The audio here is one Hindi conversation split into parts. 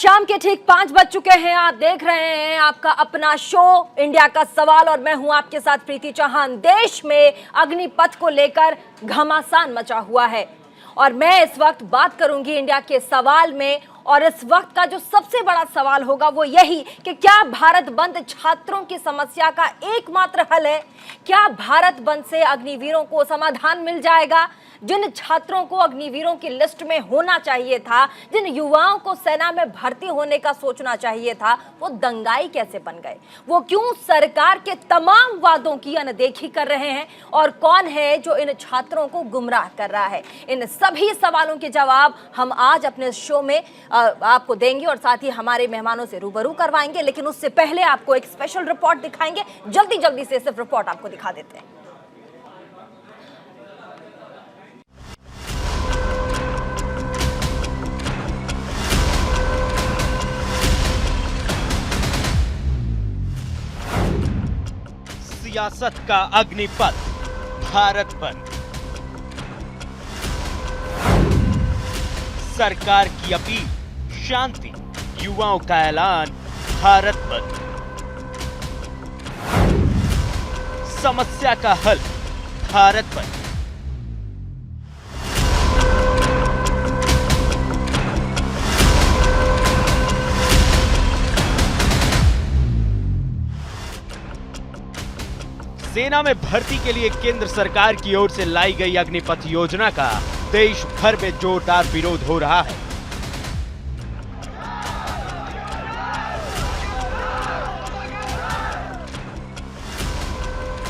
शाम के ठीक 5 बज चुके हैं। आप देख रहे हैं आपका अपना शो इंडिया का सवाल और मैं हूं आपके साथ प्रीति चौहान। देश में अग्निपथ को लेकर घमासान मचा हुआ है और मैं इस वक्त बात करूंगी इंडिया के सवाल में। और इस वक्त का जो सबसे बड़ा सवाल होगा वो यही कि क्या भारत बंद छात्रों की समस्या का एकमात्र हल है? क्या भारत बंद से अग्निवीरों को समाधान मिल जाएगा? जिन छात्रों को अग्निवीरों की लिस्ट में होना चाहिए था, जिन युवाओं को सेना में भर्ती होने का सोचना चाहिए था, वो दंगाई कैसे बन गए? वो क्यों सरकार के तमाम वादों की अनदेखी कर रहे हैं? और कौन है जो इन छात्रों को गुमराह कर रहा है? इन सभी सवालों के जवाब हम आज अपने शो में आपको देंगे और साथ ही हमारे मेहमानों से रूबरू करवाएंगे। लेकिन उससे पहले आपको एक स्पेशल रिपोर्ट दिखाएंगे। जल्दी से सिर्फ रिपोर्ट आपको दिखा देते हैं। सियासत का अग्निपथ, भारत बंद। सरकार की अपील, शांति, युवाओं का ऐलान, भारत बंद। समस्या का हल, भारत बंद। सेना में भर्ती के लिए केंद्र सरकार की ओर से लाई गई अग्निपथ योजना का देश भर में जोरदार विरोध हो रहा है।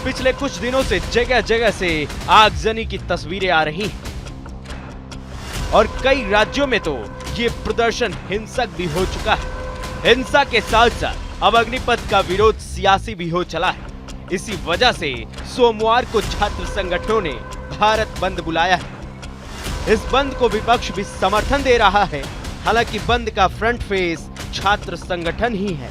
पिछले कुछ दिनों से जगह जगह से आगजनी की तस्वीरें आ रही हैं और कई राज्यों में तो ये प्रदर्शन हिंसक भी हो चुका है। हिंसा के साथ साथ अब अग्निपथ का विरोध सियासी भी हो चला है। इसी वजह से सोमवार को छात्र संगठनों ने भारत बंद बुलाया है। इस बंद को विपक्ष भी समर्थन दे रहा है। हालांकि बंद का फ्रंट फेस छात्र संगठन ही है।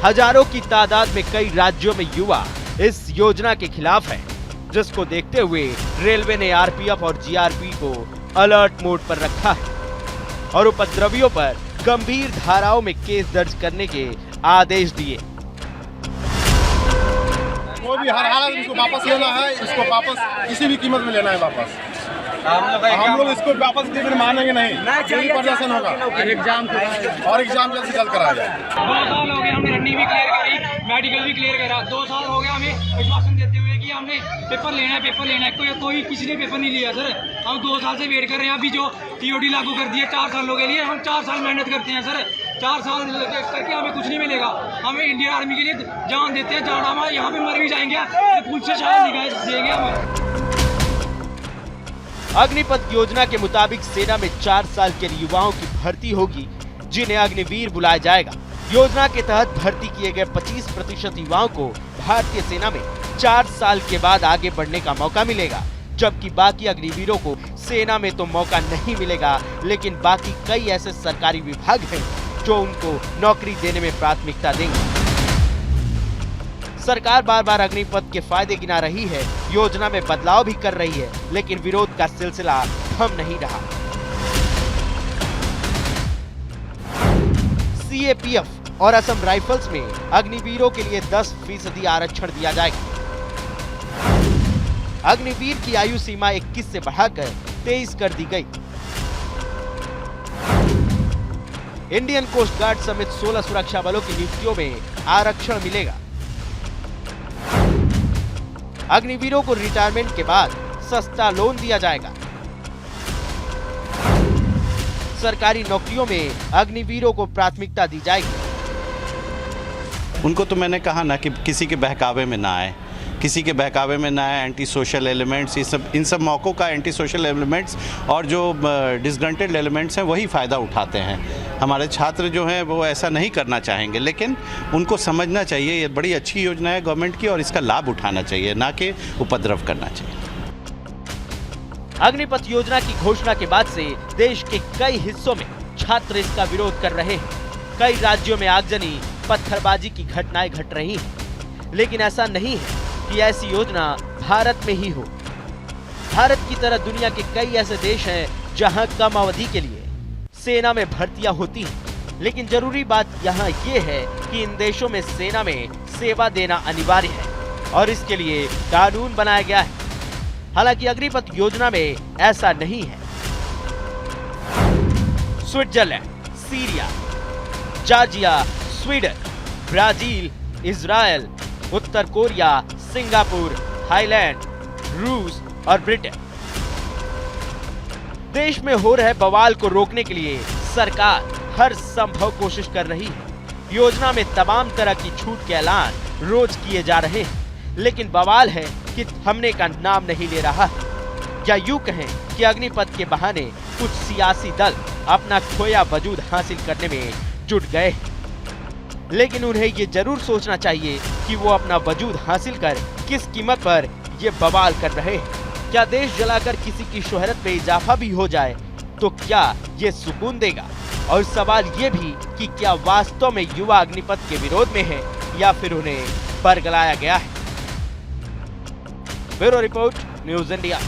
हजारों की तादाद में कई राज्यों में युवा इस योजना के खिलाफ है, जिसको देखते हुए रेलवे ने आरपीएफ और जीआरपी को अलर्ट मोड पर रखा है और उपद्रवियों पर गंभीर धाराओं में केस दर्ज करने के आदेश दिए। कोई भी हर हालत इसको वापस लेना है, इसको वापस किसी भी कीमत में लेना है वापस। हम लोग इसको वापस के फिर मानेंगे नहीं। यही प्रदर्शन होगा और एग्जाम जल्द से जल्द कराया जाए। 2 साल हो गए, हमने रनिंग भी क्लियर करी, मेडिकल भी क्लियर करा। 2 साल हो गए हमें विश्वासन देते हुए कि हमने पेपर लेना है। कोई किसी ने पेपर नहीं लिया सर। हम 2 साल से वेट कर रहे हैं। अभी जो टीओडी लागू कर दिया 4 सालों के लिए, हम 4 साल मेहनत करते हैं सर। 4 साल करके हमें कुछ नहीं मिलेगा। हमें इंडियन आर्मी के लिए जान देते हैं, जान हम यहाँ पे मर भी जाएंगे, पुलिस से शायद निकाल देंगे हम। अग्निपथ योजना के मुताबिक सेना में 4 साल के युवाओं की भर्ती होगी, जिन्हें अग्निवीर बुलाया जाएगा। योजना के तहत भर्ती किए गए 25% युवाओं को भारतीय सेना में 4 साल के बाद आगे बढ़ने का मौका मिलेगा, जबकि बाकी अग्निवीरों को सेना में तो मौका नहीं मिलेगा, लेकिन बाकी कई ऐसे सरकारी विभाग हैं जो उनको नौकरी देने में प्राथमिकता देंगे। सरकार बार बार अग्निपथ के फायदे गिना रही है, योजना में बदलाव भी कर रही है, लेकिन विरोध का सिलसिला थम नहीं रहा। सीएपीएफ और असम राइफल्स में अग्निवीरों के लिए 10% आरक्षण दिया जाएगा। अग्निवीर की आयु सीमा 21 से बढ़ाकर 23 कर दी गई। इंडियन कोस्ट गार्ड समेत 16 सुरक्षा बलों की नियुक्तियों में आरक्षण मिलेगा। अग्निवीरों को रिटायरमेंट के बाद सस्ता लोन दिया जाएगा। सरकारी नौकरियों में अग्निवीरों को प्राथमिकता दी जाएगी। उनको तो मैंने कहा ना कि किसी के बहकावे में ना आए, किसी के बहकावे में ना आए। एंटी सोशल एलिमेंट्स, इन सब मौक़ों का एंटी सोशल एलिमेंट्स और जो डिसग्रंटेड एलिमेंट्स हैं वही फ़ायदा उठाते हैं। हमारे छात्र जो हैं वो ऐसा नहीं करना चाहेंगे, लेकिन उनको समझना चाहिए ये बड़ी अच्छी योजना है गवर्नमेंट की और इसका लाभ उठाना चाहिए, ना कि उपद्रव करना चाहिए। अग्निपथ योजना की घोषणा के बाद से देश के कई हिस्सों में छात्र इसका विरोध कर रहे हैं। कई राज्यों में आगजनी, पत्थरबाजी की घटनाएं घट रही हैं, लेकिन ऐसा नहीं है कि ऐसी योजना भारत में ही हो। भारत की तरह दुनिया के कई ऐसे देश हैं जहां कम अवधि के लिए सेना में भर्तियां होती हैं। लेकिन जरूरी बात यहाँ ये है कि इन देशों में सेना में सेवा देना अनिवार्य है और इसके लिए कानून बनाया गया है। हालांकि अग्निपथ योजना में ऐसा नहीं है। Switzerland, Syria, Georgia, Sweden, Brazil, Israel, उत्तर कोरिया, सिंगापुर, थाईलैंड, रूस और ब्रिटेन। देश में हो रहे बवाल को रोकने के लिए सरकार हर संभव कोशिश कर रही है। योजना में तमाम तरह की छूट के ऐलान रोज किए जा रहे हैं, लेकिन बवाल है कि थमने का नाम नहीं ले रहा है। या यूं कहें कि अग्निपथ के बहाने कुछ सियासी दल अपना खोया वजूद हासिल करने में जुट गए हैं। लेकिन उन्हें ये जरूर सोचना चाहिए कि वो अपना वजूद हासिल कर किस कीमत पर ये बवाल कर रहे हैं। क्या देश जलाकर किसी की शोहरत में इजाफा भी हो जाए तो क्या ये सुकून देगा? और सवाल ये भी कि क्या वास्तव में युवा अग्निपथ के विरोध में है या फिर उन्हें बरगलाया गया है। Bureau report, news India.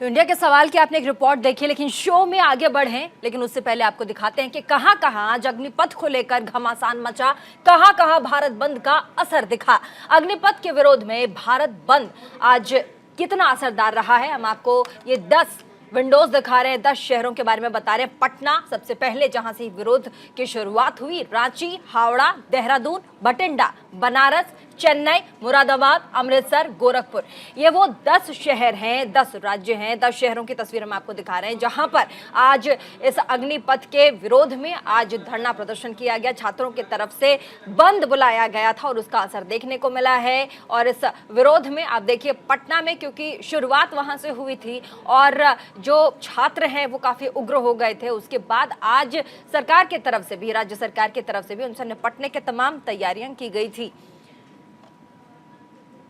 तो इंडिया के सवाल की आपने एक रिपोर्ट देखी, लेकिन शो में आगे बढ़े, लेकिन उससे पहले आपको दिखाते हैं कि कहां कहां आज अग्निपथ को लेकर घमासान मचा, कहां कहां भारत बंद का असर दिखा। अग्निपथ के विरोध में भारत बंद आज कितना असरदार रहा है, हम आपको ये 10 विंडोज दिखा रहे हैं, 10 शहरों के बारे में बता रहे हैं। पटना सबसे पहले जहां से विरोध की शुरुआत हुई, रांची, हावड़ा, देहरादून, बठिंडा, बनारस, चेन्नई, मुरादाबाद, अमृतसर, गोरखपुर, ये वो 10 शहर हैं, 10 राज्य हैं, 10 शहरों की तस्वीर हम आपको दिखा रहे हैं जहां पर आज इस अग्निपथ के विरोध में आज धरना प्रदर्शन किया गया। छात्रों की तरफ से बंद बुलाया गया था और उसका असर देखने को मिला है। और इस विरोध में आप देखिए पटना में, क्योंकि शुरुआत वहां से हुई थी और जो छात्र हैं वो काफी उग्र हो गए थे, उसके बाद आज सरकार की तरफ से भी, राज्य सरकार की तरफ से भी उनसे निपटने के तमाम तैयारियां की गई थी।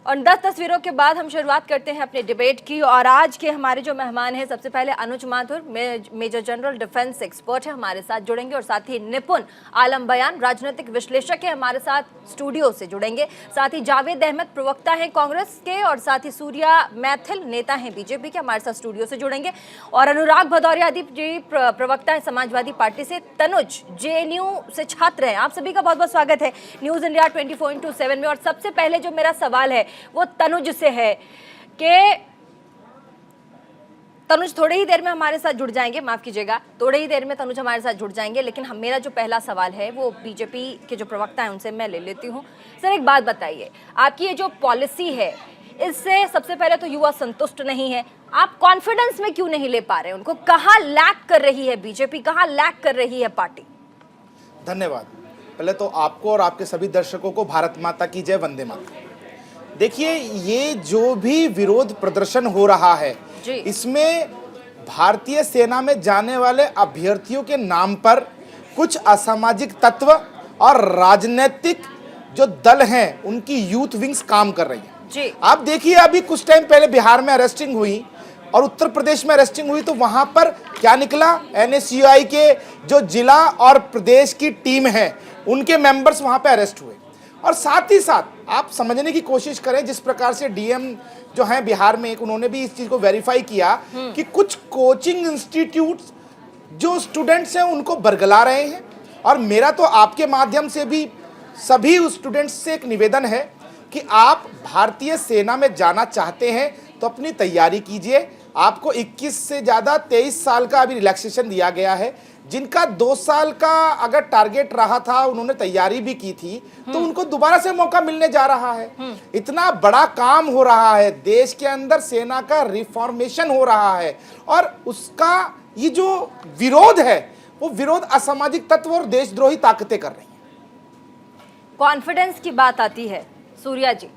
और 10 तस्वीरों के बाद हम शुरुआत करते हैं अपने डिबेट की। और आज के हमारे जो मेहमान हैं, सबसे पहले Anuj Mathur, major general defence expert है, हमारे साथ जुड़ेंगे। और साथ ही निपुण आलम बयान, राजनीतिक विश्लेषक है, हमारे साथ स्टूडियो से जुड़ेंगे। साथ ही जावेद अहमद, प्रवक्ता है कांग्रेस के, और साथ ही सूर्या मैथिल, नेता हैं बीजेपी के, हमारे साथ स्टूडियो से जुड़ेंगे। और अनुराग भदौरिया जी, प्रवक्ता है समाजवादी पार्टी से। तनुज JNU से छात्र हैं। आप सभी का बहुत बहुत स्वागत है न्यूज इंडिया 24/7 में। और सबसे पहले जो मेरा सवाल है वो तनुज से है कि तनुज थोड़ी ही देर में हमारे साथ जुड़ जाएंगे, माफ कीजिएगा, थोड़ी ही देर में तनुज हमारे साथ जुड़ जाएंगे। लेकिन मेरा जो पहला सवाल है वो बीजेपी के जो प्रवक्ता हैं उनसे मैं ले लेती हूँ। सर, एक बात बताइए, आपकी ये जो पॉलिसी है इससे सबसे पहले तो युवा संतुष्ट नहीं है, आप कॉन्फिडेंस में क्यों नहीं ले पा रहे हैं उनको? कहाँ लैक कर रही है बीजेपी, कहाँ लैक कर रही है पार्टी? धन्यवाद। पहले तो आपको और आपके सभी दर्शकों को भारत माता की जय, वंदे मातरम। देखिए, ये जो भी विरोध प्रदर्शन हो रहा है इसमें भारतीय सेना में जाने वाले अभ्यर्थियों के नाम पर कुछ असामाजिक तत्व और राजनीतिक जो दल हैं उनकी यूथ विंग्स काम कर रही है। आप देखिए, अभी कुछ टाइम पहले बिहार में अरेस्टिंग हुई और उत्तर प्रदेश में अरेस्टिंग हुई, तो वहां पर क्या निकला? NSUI के जो जिला और प्रदेश की टीम है उनके मेंबर्स वहां पे अरेस्ट हुए। और साथ ही साथ आप समझने की कोशिश करें, जिस प्रकार से DM जो हैं बिहार में, उन्होंने भी इस चीज को वेरीफाई किया कि कुछ कोचिंग इंस्टीट्यूट्स जो स्टूडेंट्स हैं उनको बरगला रहे हैं। और मेरा तो आपके माध्यम से भी सभी स्टूडेंट्स से एक निवेदन है कि आप भारतीय सेना में जाना चाहते हैं तो अपनी तैयारी कीजिए। आपको 21 से ज़्यादा 23 साल का अभी रिलैक्सेशन दिया गया है। जिनका 2 साल का अगर टारगेट रहा था, उन्होंने तैयारी भी की थी, तो उनको दोबारा से मौका मिलने जा रहा है। इतना बड़ा काम हो रहा है, देश के अंदर सेना का रिफॉर्मेशन हो रहा है और उसका ये जो विरोध है वो विरोध असामाजिक तत्व और देशद्रोही ताकतें कर रही हैं। कॉन्फिडेंस की बात आती है सूर्या जी,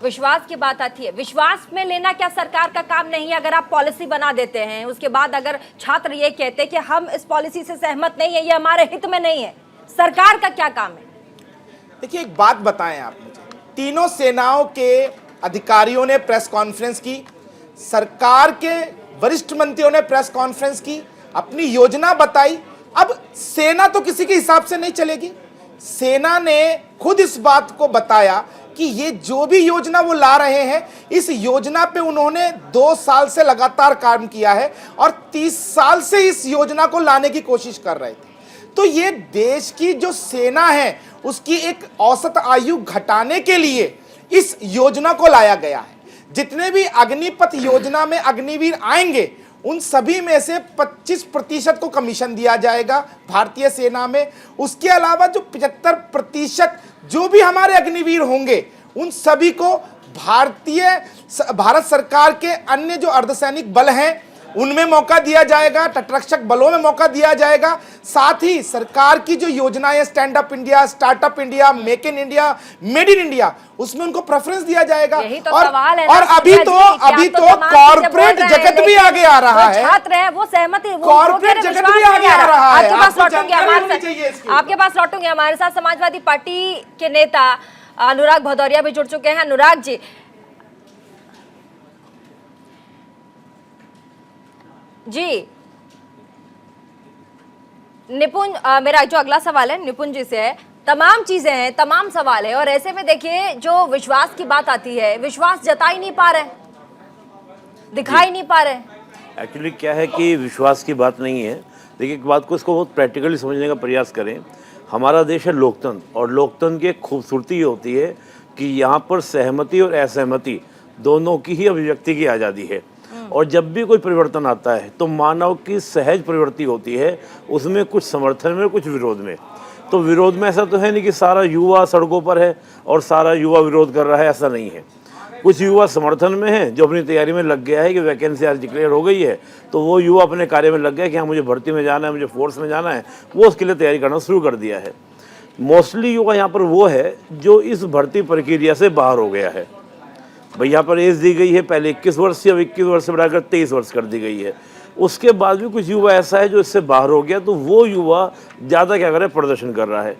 विश्वास की बात आती है। विश्वास में लेना क्या सरकार का काम नहीं है? अगर आप पॉलिसी बना देते हैं, उसके बाद अगर छात्र ये कहते हैं कि हम इस पॉलिसी से सहमत नहीं है, ये हमारे हित में नहीं है, सरकार का क्या काम है? देखिए, एक बात बताएं आप मुझे, तीनों सेनाओं के अधिकारियों ने प्रेस कॉन्फ्रेंस की, सरकार के वरिष्ठ मंत्रियों ने प्रेस कॉन्फ्रेंस की, अपनी योजना बताई। अब सेना तो किसी के हिसाब से नहीं चलेगी। सेना ने खुद इस बात को बताया कि ये जो भी योजना वो ला रहे हैं, इस योजना पे उन्होंने 2 साल से लगातार काम किया है और 30 साल से इस योजना को लाने की कोशिश कर रहे थे। तो ये देश की जो सेना है उसकी एक औसत आयु घटाने के लिए इस योजना को लाया गया है। जितने भी अग्निपथ योजना में अग्निवीर आएंगे उन सभी में से 25% को कमीशन दिया जाएगा भारतीय सेना में। उसके अलावा जो 75% जो भी हमारे अग्निवीर होंगे उन सभी को भारत सरकार के अन्य जो अर्धसैनिक बल हैं उनमें मौका दिया जाएगा, तटरक्षक बलों में मौका दिया जाएगा। साथ ही सरकार की जो योजनाएं stand up India, startup India, make in India, made in India, उसमें उनको प्रेफरेंस दिया जाएगा। और अभी तो कॉर्पोरेट जगत भी आगे आ रहा है, छात्र है वो सहमति, कॉर्पोरेट जगत भी आगे आ रहा है। आपके पास लौटूंगे, हमारे साथ समाजवादी पार्टी के नेता अनुराग भदौरिया भी जुड़ चुके हैं। अनुराग जी, जी निपुण, मेरा जो अगला सवाल है निपुण जी से है। तमाम चीजें हैं, तमाम सवाल है और ऐसे में देखिए जो विश्वास की बात आती है, विश्वास जता ही नहीं पा रहे, दिखाई नहीं पा रहे। एक्चुअली क्या है कि विश्वास की बात नहीं है। देखिए एक बात को इसको बहुत प्रैक्टिकली समझने का प्रयास करें। हमारा देश है लोकतंत्र और लोकतंत्र की एक खूबसूरती ये होती है कि यहाँ पर सहमति और असहमति दोनों की ही अभिव्यक्ति की आज़ादी है। और जब भी कोई परिवर्तन आता है तो मानव की सहज प्रवृत्ति होती है, उसमें कुछ समर्थन में कुछ विरोध में। तो विरोध में ऐसा तो है नहीं कि सारा युवा सड़कों पर है और सारा युवा विरोध कर रहा है, ऐसा नहीं है। कुछ युवा समर्थन में है जो अपनी तैयारी में लग गया है कि वैकेंसी आज डिक्लेयर हो गई है तो वो युवा अपने कार्य में लग गया कि हाँ मुझे भर्ती में जाना है, मुझे फोर्स में जाना है, वो उसके लिए तैयारी करना शुरू कर दिया है। मोस्टली युवा यहाँ पर वो है जो इस भर्ती प्रक्रिया से बाहर हो गया है। भाई यहाँ पर एज दी गई है पहले 21 वर्ष से, अब 21 वर्ष से बढ़ाकर 23 वर्ष कर दी गई है। उसके बाद भी कुछ युवा ऐसा है जो इससे बाहर हो गया, तो वो युवा ज़्यादा क्या कर रहा है, प्रदर्शन कर रहा है।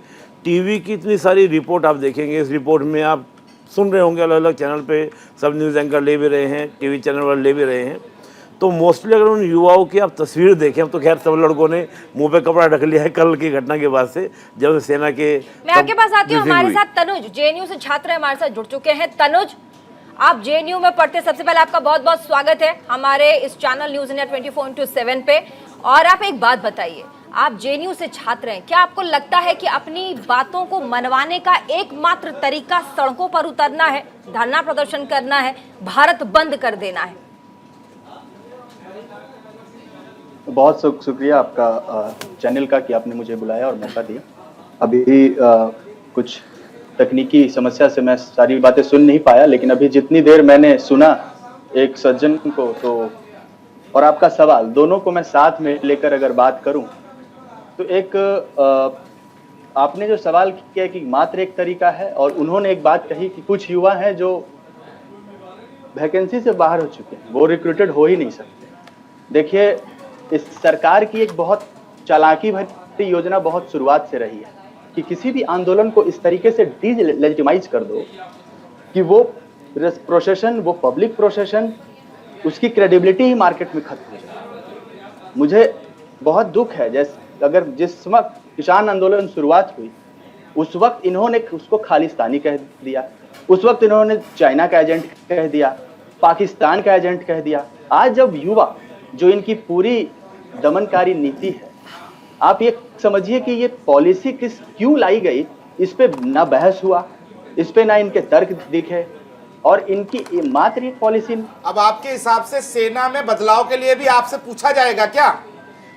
टीवी की इतनी सारी रिपोर्ट आप देखेंगे, इस रिपोर्ट में आप सुन रहे होंगे अलग अलग चैनल पे सब न्यूज़ एंकर ले भी रहे हैं, टीवी चैनल वाले ले भी रहे हैं। तो मोस्टली अगर उन युवाओं की आप तस्वीर देखें, अब तो खैर सब लड़कों ने मुंह पे कपड़ा ढक लिया है कल की घटना के बाद से, जब सेना के। मैं आपके पास आती हूँ, हमारे साथ तनुज जेएनयू से छात्र हमारे साथ जुड़ चुके हैं। तनुज, आप जेएनयू में पढ़ते, सबसे पहले आपका बहुत बहुत स्वागत है हमारे इस चैनल न्यूज़ इंडिया 24/7 पे। और आप एक बात बताइए, आप जेएनयू से छात्र हैं, क्या आपको लगता है कि अपनी बातों को मनवाने का एकमात्र तरीका सड़कों पर उतरना है, धरना प्रदर्शन करना है, भारत बंद कर देना है? बहुत शुक्रिया आपका चैनल का कि आपने मुझे बुलाया और मौका दिया। अभी कुछ तकनीकी समस्या से मैं सारी बातें सुन नहीं पाया, लेकिन अभी जितनी देर मैंने सुना एक सज्जन को तो और आपका सवाल, दोनों को मैं साथ में लेकर अगर बात करूं तो एक आपने जो सवाल किया कि मात्र एक तरीका है, और उन्होंने एक बात कही कि कुछ युवा हैं जो वैकेंसी से बाहर हो चुके हैं, वो रिक्रूटेड हो ही नहीं सकते। देखिए, इस सरकार की एक बहुत चालाकी भरी योजना बहुत शुरुआत से रही है कि किसी भी आंदोलन को इस तरीके से डीलेजिटिमाइज कर दो कि वो प्रोसेशन, वो पब्लिक प्रोसेशन, उसकी क्रेडिबिलिटी ही मार्केट में खत्म हो जाए। मुझे बहुत दुख है, जैसे अगर जिस वक्त किसान आंदोलन शुरुआत हुई उस वक्त इन्होंने उसको खालिस्तानी कह दिया, उस वक्त इन्होंने चाइना का एजेंट कह दिया, पाकिस्तान का एजेंट कह दिया। आज जब युवा, जो इनकी पूरी दमनकारी नीति है, आप ये समझिए कि ये पॉलिसी क्यों लाई गई, इस पे ना बहस हुआ, इस पे ना इनके तर्क दिखे, और इनकी मात्र एक पॉलिसी। अब आपके हिसाब से सेना में बदलाव के लिए भी आपसे पूछा जाएगा क्या?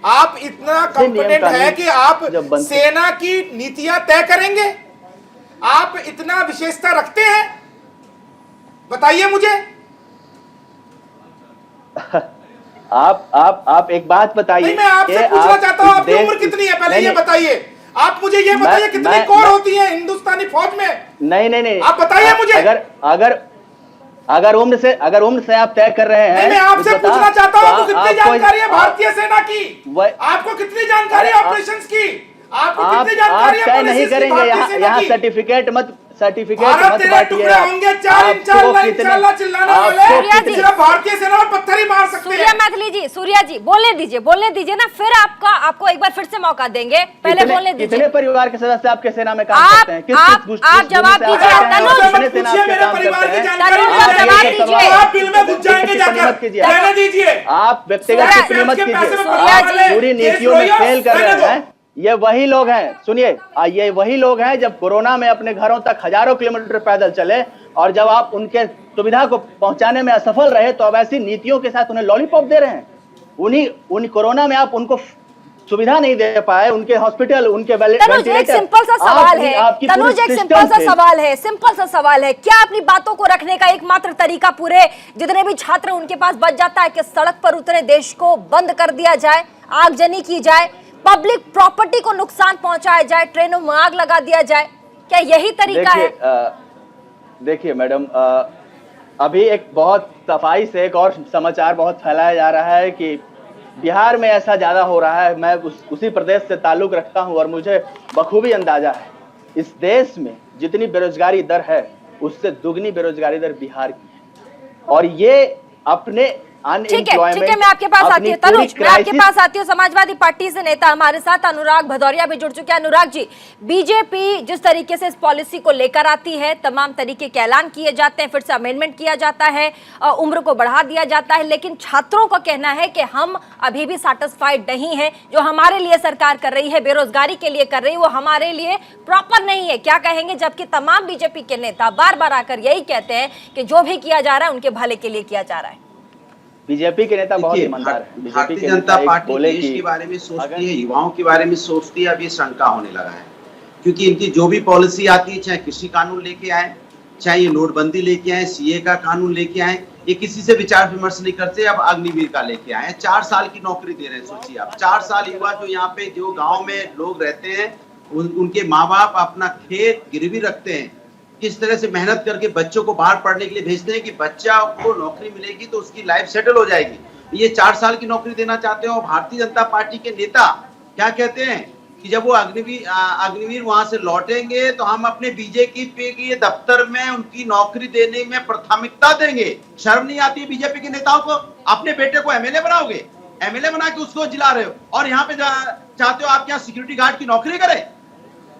आप इतना कॉम्पिटेंट है कि आप सेना की नीतियां तय करेंगे? आप इतना विशेषता रखते हैं? बताइए मुझे। आप एक बात बताइए। नहीं, मैं आपसे पूछना चाहता हूं, आपकी उम्र कितनी है पहले ये बताइए। आप मुझे ये बताइए कितनी कोर होती है हिंदुस्तानी फौज में? नहीं, आप बताइए मुझे। अगर उम्र से आप तय कर रहे हैं, मैं आपसे पूछना चाहता हूं, आपको कितनी जानकारी है भारतीय सेना की? आपको कितनी जानकारी है ऑपरेशंस की? आपको कितनी जानकारी है तय नहीं करेंगे। यहाँ सर्टिफिकेट भारत मत तेरे बांटिए टुकड़े आप। होंगे, चार आपको इंशाल्लाह कितने- इंशाल्लाह चिल्लाने वाले आपको सूर्या जी। सिर्फ भारतीय सेना और पत्थर ही मार सकते सूर्या हैं। मैथिली जी, सूर्या जी बोलने दीजिए ना, फिर आपको एक बार फिर से मौका देंगे, पहले बोलने कितने दीजिए। परिवार के सदस्य आपके सेना में काम आप- करते हैं? किस आप किस जवाब भूमि से दीजिए, आते हैं? तनुज। कितने सेना पूछिए आपके मेरे काम परिवार करते की हैं? जानकारी तनुज, आप जवाब ये दीजिए। सवाल आप बिल में घुस जाएंगे टिप्पणी जाकर, मत कीजिए। रहने दीजिए। आप व्यक्तिगत सूर्या- टिप्पणी मत के पैसे कीजिए। में सूर्या पढ़ने जी। वाले पूरी देश नीतियों में रोहियों, फेल कर रहने रहे दो। हैं। ये वही लोग हैं, सुनिए, ये वही लोग हैं जब कोरोना में अपने घरों तक हजारों किलोमीटर पैदल चले, और जब आप उनके सुविधा को पहुंचाने में असफल रहे तो अब ऐसी नीतियों के साथ उन्हें लॉलीपॉप दे रहे हैं। उन्हीं कोरोना में आप उनको सुविधा नहीं दे पाए, उनके हॉस्पिटल, उनके तनुज, एक सिंपल सा सवाल है, तनुज एक सिंपल सा सवाल है, क्या अपनी बातों को रखने का एकमात्र तरीका पूरे जितने भी छात्र उनके पास बच जाता है कि सड़क पर उतरे, देश को बंद कर दिया जाए, आगजनी की जाए, पब्लिक प्रॉपर्टी को नुकसान पहुंचाया जाए, ट्रेनों में आग लगा दिया जाए, क्या यही तरीका है? देखिए मैडम, अभी एक बहुत सफाई से एक और समाचार बहुत फैलाया जा रहा है कि बिहार में ऐसा ज्यादा हो रहा है। मैं उसी प्रदेश से ताल्लुक रखता हूं और मुझे बखूबी अंदाजा है, इस देश में जितनी बेरोजगारी दर है उससे दुगनी बेरोजगारी दर बिहार की है। और ये अपने ठीक है, मैं आपके पास आती हूँ तनुज, मैं आपके पास आती हूँ। समाजवादी पार्टी से नेता हमारे साथ अनुराग भदौरिया भी जुड़ चुके हैं। अनुराग जी, बीजेपी जिस तरीके से इस पॉलिसी को लेकर आती है, तमाम तरीके के ऐलान किए जाते हैं, फिर से अमेंडमेंट किया जाता है, उम्र को बढ़ा दिया जाता है, लेकिन छात्रों का कहना है कि हम अभी भी सेटिस्फाइड नहीं है। जो हमारे लिए सरकार कर रही है, बेरोजगारी के लिए कर रही है, वो हमारे लिए प्रॉपर नहीं है। क्या कहेंगे, जबकि तमाम बीजेपी के नेता बार बार आकर यही कहते हैं कि जो भी किया जा रहा है उनके भले के लिए किया जा रहा है। बीजेपी के नेता बहुत ईमानदार है। भारतीय जनता पार्टी देश के बारे में सोचती है, युवाओं के बारे में सोचती है, अब ये शंका होने लगा है, क्योंकि इनकी जो भी पॉलिसी आती है, चाहे कृषि कानून लेके आए, चाहे ये नोटबंदी लेके आए, सीए का कानून लेके आए, ये किसी से विचार विमर्श नहीं करते। अब अग्निवीर का लेके आए, 4 साल की नौकरी दे रहे हैं। सोचिए आप, 4 साल युवा जो यहाँ पे जो गाँव में लोग रहते हैं, उनके माँ बाप अपना खेत गिरवी रखते हैं, किस तरह से मेहनत करके बच्चों को बाहर पढ़ने के लिए भेजते हैं कि बच्चा को नौकरी मिलेगी तो उसकी लाइफ सेटल हो जाएगी। ये 4 साल की नौकरी देना चाहते हैं। और भारतीय जनता पार्टी के नेता क्या कहते हैं कि जब वो अग्निवीर वहां से लौटेंगे तो हम अपने बीजेपी के दफ्तर में उनकी नौकरी देने में प्राथमिकता देंगे। शर्म नहीं आती है बीजेपी के नेताओं को? अपने बेटे को एमएलए बनाओगे, एमएलए बना के उसको जिला रहे हो, और यहाँ पे चाहते हो आपके यहाँ सिक्योरिटी गार्ड की नौकरी करे।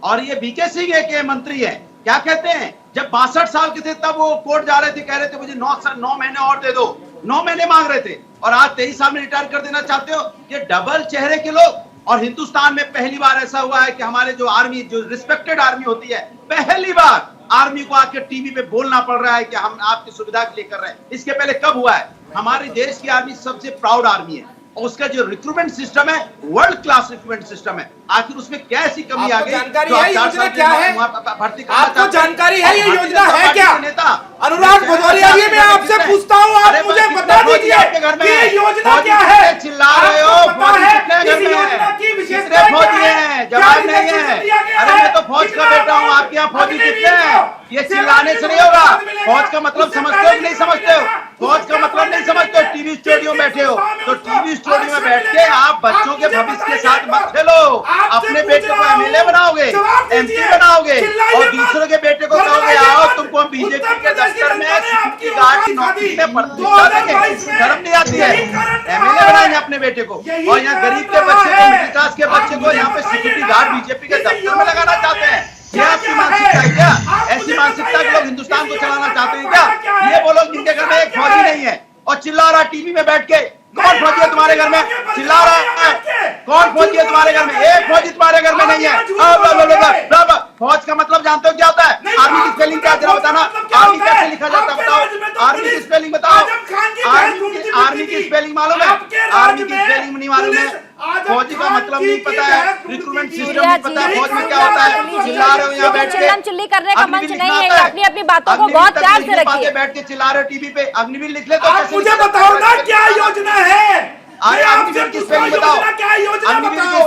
और ये बीके सिंह के मंत्री है, क्या कहते हैं, जब 62 साल के थे तब वो कोर्ट जा रहे थे, कह रहे थे मुझे 9 महीने और दे दो, 9 महीने मांग रहे थे, और आज 23 साल में रिटायर कर देना चाहते हो। ये डबल चेहरे के लोग। और हिंदुस्तान में पहली बार ऐसा हुआ है कि हमारे जो आर्मी, जो रिस्पेक्टेड आर्मी होती है, पहली बार आर्मी को आके टीवी पे बोलना पड़ रहा है कि हम आपकी सुविधा के लिए कर रहे हैं। इसके पहले कब हुआ है? हमारे देश की आर्मी सबसे प्राउड आर्मी है, और उसका जो रिक्रूटमेंट सिस्टम है वर्ल्ड क्लास रिक्रूटमेंट सिस्टम है। आखिर उसमें क्या ऐसी कमी आ गई? जानकारी है योजना क्या है? भर्ती आपको जानकारी है ये योजना है क्या? अनुराग भदौरिया जी, मैं आपसे पूछता हूँ, आप मुझे बता दीजिए कि ये योजना क्या है? चिल्ला रहे हो, फौजी हैं, जवाब नहीं है। अरे मैं तो फौज का बेटा हूँ, आपके यहाँ फौजी कितने हैं? ये चिल्लाने से नहीं होगा। फौज का मतलब समझते हो कि नहीं समझते हो? फौज का मतलब नहीं समझते हो? टीवी स्टूडियो में बैठे हो तो टीवी स्टूडियो में बैठ के आप बच्चों के भविष्य के साथ मत खेलो। अपने बेटे को एमएलए बनाओगे, एमपी बनाओगे, और दूसरों के बेटे को कहोगे आओ तुमको बीजेपी के दफ्तर में सिक्योरिटी गार्ड की नौकरी में प्रतिष्ठा देंगे। शर्म नहीं आती है? एमएलए बनाएंगे अपने बेटे को, और यहाँ गरीब के बच्चे को, मिडिल क्लास के बच्चे को यहाँ पे सिक्योरिटी गार्ड बीजेपी के दफ्तर में लगाना चाहते हैं। ये आपकी मानसिकता है क्या? ऐसी मानसिकता के लोग हिंदुस्तान को चलाना चाहते हैं क्या? ये वो लोग जिनके घर में एक फौजी नहीं है और चिल्ला रहा टीवी में बैठ के, कौन फौजी है तुम्हारे घर में? चिल्ला रहा है, कौन फौजी है तुम्हारे घर में? एक फौजी तुम्हारे घर में नहीं है। फौज का मतलब जानते हो क्या होता है? आर्मी की स्पेलिंग क्या, जरा बताना। आर्मी कैसे लिखा जाता है बताओ? आर्मी की स्पेलिंग बताओ। आर्मी की स्पेलिंग मालूम है? आर्मी की स्पेलिंग नहीं मालूम है? फौजी का मतलब नहीं पता है, रिक्रूटमेंट सिस्टम नहीं पता है, फौज में क्या होता है? चिल्ला रहे हो यहाँ बैठ के, चिल्ली करने का मंच नहीं है, अपनी अपनी बातों को बहुत प्यार से रखिए। बैठ के चिल्ला रहे हो टीवी पे, अग्निवीर लिख ले तो आप मुझे बताओ ना क्या योजना है? अग्निवीर की स्पेलिंग बताओ।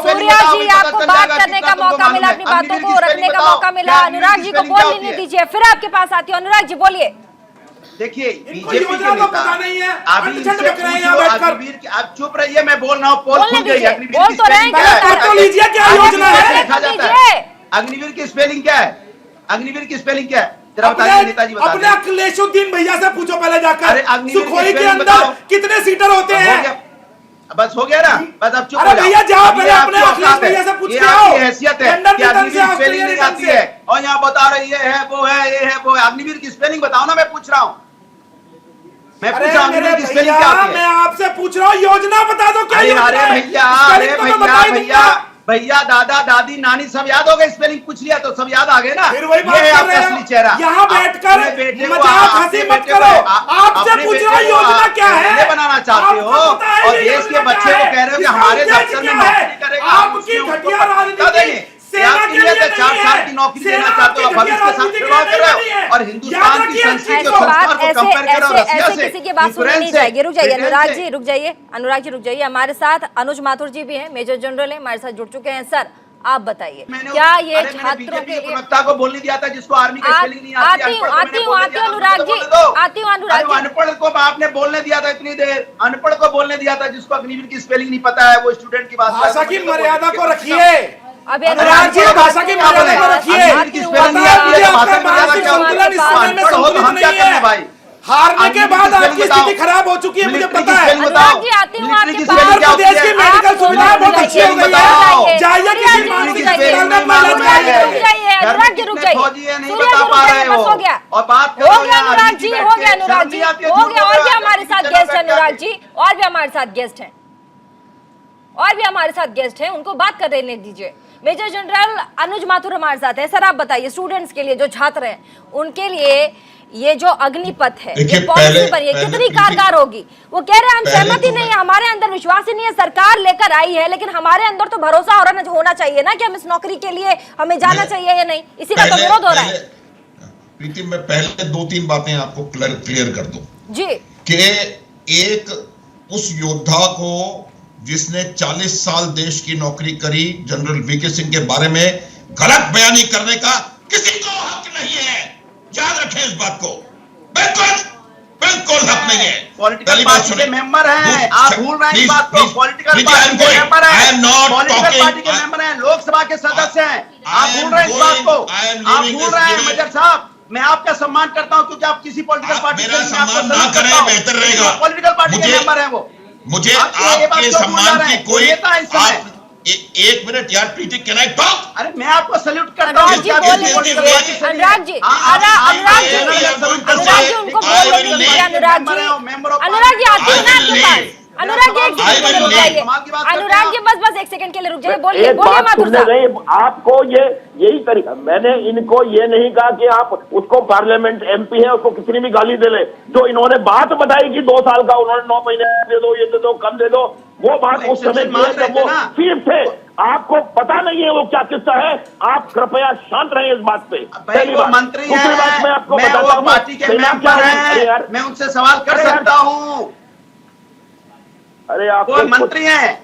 सूर्या जी, आपको बात करने का मौका मिला, अपनी बातों को रखने का मौका मिला। अनुराग जी को बोल लेने दीजिए, फिर आपके पास आती हूँ। अनुराग जी बोलिए। देखिए बीजेपी के नेता अभी इनसे पूछो अग्निवीर, आप चुप रहिए, मैं बोल रहा हूँ। पोल खुल गई। अग्निवीर की स्पेलिंग क्या है? क्या योजना है? लिखा जाता है। अग्निवीर की स्पेलिंग क्या है? अग्निवीर की स्पेलिंग क्या है? जरा बताइए नेताजी, बता अपने अखिलेशुद्दीन भैया से पूछो पहले जाकर। अरे अग्निवीर की सुखोई के स्पेलिंग अंदर बताओ। कितने सीटर होते हो हैं? गया, बस हो गया ना, बस अब चुप हो अरे जाओ। भैया जाओ, अब ये पहले आपकी अपने अखिलेश औकात है, भैया से पूछ ये के आपकी आओ। हैसियत है लंदन कि ब्रिटेन अग्निवीर से, की स्पेलिंग नहीं ऑस्ट्रेलिया आती से। है और यहाँ बता रही है वो है, ये है वो है। अग्निवीर की स्पेलिंग बताओ ना, मैं पूछ रहा हूँ, मैं पूछ रहा हूँ मेरे अग्निवीर की स्पेलिंग भैया, क्या आती मैं है? आपसे पूछ रहा हूँ, योजना बता दो क्या अरे योजना अरे है? भैया, स्पेलिंग अरे तो मैं भैया बता ही भैया दूंगा। भैया, दादा दादी नानी सब याद हो गए, स्पेलिंग पूछ लिया तो सब याद आ गए ना। फिर वही बात ये है कर आपका रहे असली हो। चेहरा। यहाँ बैठकर अपने बेटे को मजाक अपने हंसी मत बेटे को करो। आपसे अपने पूछ बेटे रहा हूँ को योजना आप क्या है? MLA बनाना चाहते हो आपको पता है और ये देश योजना के बच्चे क्या को है? कह रहे हो कि इसका हमारे उद्देश्य दफ्तर में क्या है? नौकरी करेगा, आपकी उसमें उसको घटिया बता राजनीति देंगे। सेना आप के इंडिया लिए से 4 नहीं साल है। की नौकरी सेना देना चाहते हो, आपकी भविष्य के घटिया साथ राजनीति खिलवाड़ के कर लिए रहे नहीं हो है। और याद हिंदुस्तान की रखिए, संस्कृति ऐसे और बात संस्कार को कंपेयर कर रहे हो रसिया से, किसी की बात सुनी यूक्रेन नहीं से, जाएगी। रुक जाइए ब्रिटेन अनुराग से। जी, रुक जाइए। अनुराग जी रुक जाइए। हमारे साथ अनुज माथुर जी भी हैं, मेजर जनरल हैं, हमारे साथ जुड़ चुके हैं। सर आप बताइए, क्या ये छात्रों के लिए प्रवक्ता को बोलने दिया था जिसको आर्मी का स्पेलिंग नहीं आती, आती हूँ अनपढ़ को मैंने बोलने दिया था, अनुराग उनको जी, बोलने दो। आती हूँ अनुराग अरे वो जी। अनपढ़ को आपने बोलने दिया था इतनी देर, अनपढ़ को बोलने दिया था जिसको अग्निवीर की स्पेलिंग नहीं पता है, वो स्टूडेंट की बात कर रहा है। भाषा की मर्यादा को रखिए। अब अनुराग जी, भाषा की मर्यादा को रखिए। अग्निवीर की स्पेलिंग नहीं आती है, भाषा की मर्यादा क्या होती है? संतुलन इस समय में अनपढ़ हो तो संतुलित हम क्या नहीं करें है। भाई? हारने के अग्निवीर बाद की आपकी स्पेलिंग स्थिति बताओ। खराब हो चुकी है, मुझे मिलिट्री पता की है। स्पेलिंग अनुराग बताओ। जी आती हूँ मिलिट्री आपके की पास। स्पेलिंग क्या प्रदेश होती की है? मेडिकल आप सुविधाएं बहुत अच्छी हो गई बताओ। है। जाइए किसी रुक मानसिक जाइए। अस्पताल में अपना मालूम इलाज है। कराइए। रुक जाइए अनुराग जी, रुक जाइए। फौजी है, नहीं सूर्य बता जी, पा रुक रहे जाइए, बस हो हो गया। और बात हो गया अनुराग जी, हो गया अनुराग जी, हो गया। और भी हमारे साथ गेस्ट हैं अनुराग जी, और भी हमारे साथ गेस्ट हैं, और भी हमारे साथ गेस्ट हैं, उनको बात कर लेने दीजिए। मेजर जनरल अनुज माथुर हमारे साथ है। सर आप बताइए, स्टूडेंट्स के लिए, जो छात्र हैं उनके लिए ये जो अग्निपथ है, ये पॉलिसी बनी है, कितनी कारगर होगी? वो कह रहे हैं हम सहमति नहीं है, हमारे अंदर विश्वास ही नहीं है। सरकार लेकर आई है, लेकिन हमारे अंदर तो भरोसा होना चाहिए ना कि हम इस नौकरी के लिए हमें जाना चाहिए या नहीं। इसी का तो विरोध हो रहा है। प्रीति, मैं पहले 2-3 बातें आपको क्लियर कर दूं जी कि एक उस योद्धा को जिसने 40 साल देश की नौकरी करी, जनरल वीके सिंह के बारे में गलत बयानी करने का किसी को हक नहीं है। याद रखें इस बात को, बिल्कुल बिल्कुल हक नहीं है। पॉलिटिकल पार्टी के मेंबर हैं, आप भूल रहे हैं इस बात को। पॉलिटिकल पार्टी के मेंबर हैं, पॉलिटिकल पार्टी के मेंबर हैं, लोकसभा के सदस्य हैं, आप भूल रहे हैं इस बात को। आप भूल रहे हैं मेजर साहब। मैं आपका सम्मान करता हूं क्योंकि आप किसी पॉलिटिकल पार्टी मेरा सम्मान ना करें बेहतर रहेगा। पॉलिटिकल पार्टी के मेंबर हैं वो। मुझे आपके सम्मान की कोई एक मिनट यार प्रीति, कैन आई टॉक? अरे मैं आपको सैल्यूट करता हूं। अनुराग जी बोलिए, अनुराग जी, अनुराग जी, अनुराग जी उनको बोलने दीजिए। अनुराग जी, अनुराग जी आती है ना आपके पास? अनुराग जी 1 सेकंड के लिए रुक जाइए। अनुराग जी बस 1 सेकंड के लिए रुक जाइए। बोलिए बोलिए माथुर साहब। आपको यही तरीका, मैंने इनको ये नहीं कहा कि आप उसको पार्लियामेंट MP है उसको कितनी भी गाली दे ले। जो इन्होंने बात बताई कि 2 साल का उन्होंने 9 महीने दे दो, ये दे दो, कम दे दो, वो बात उस समय जब वो चीफ थे। आपको पता नहीं है वो क्या किस्सा है। आप कृपया शांत रहे इस बात पे। पहली बात, मंत्री हैं, मैं आपको मैं बताता वो हूं, पार्टी के मेंबर हैं, मैं उनसे सवाल कर सकता हूं। अरे आप वो मंत्री हैं,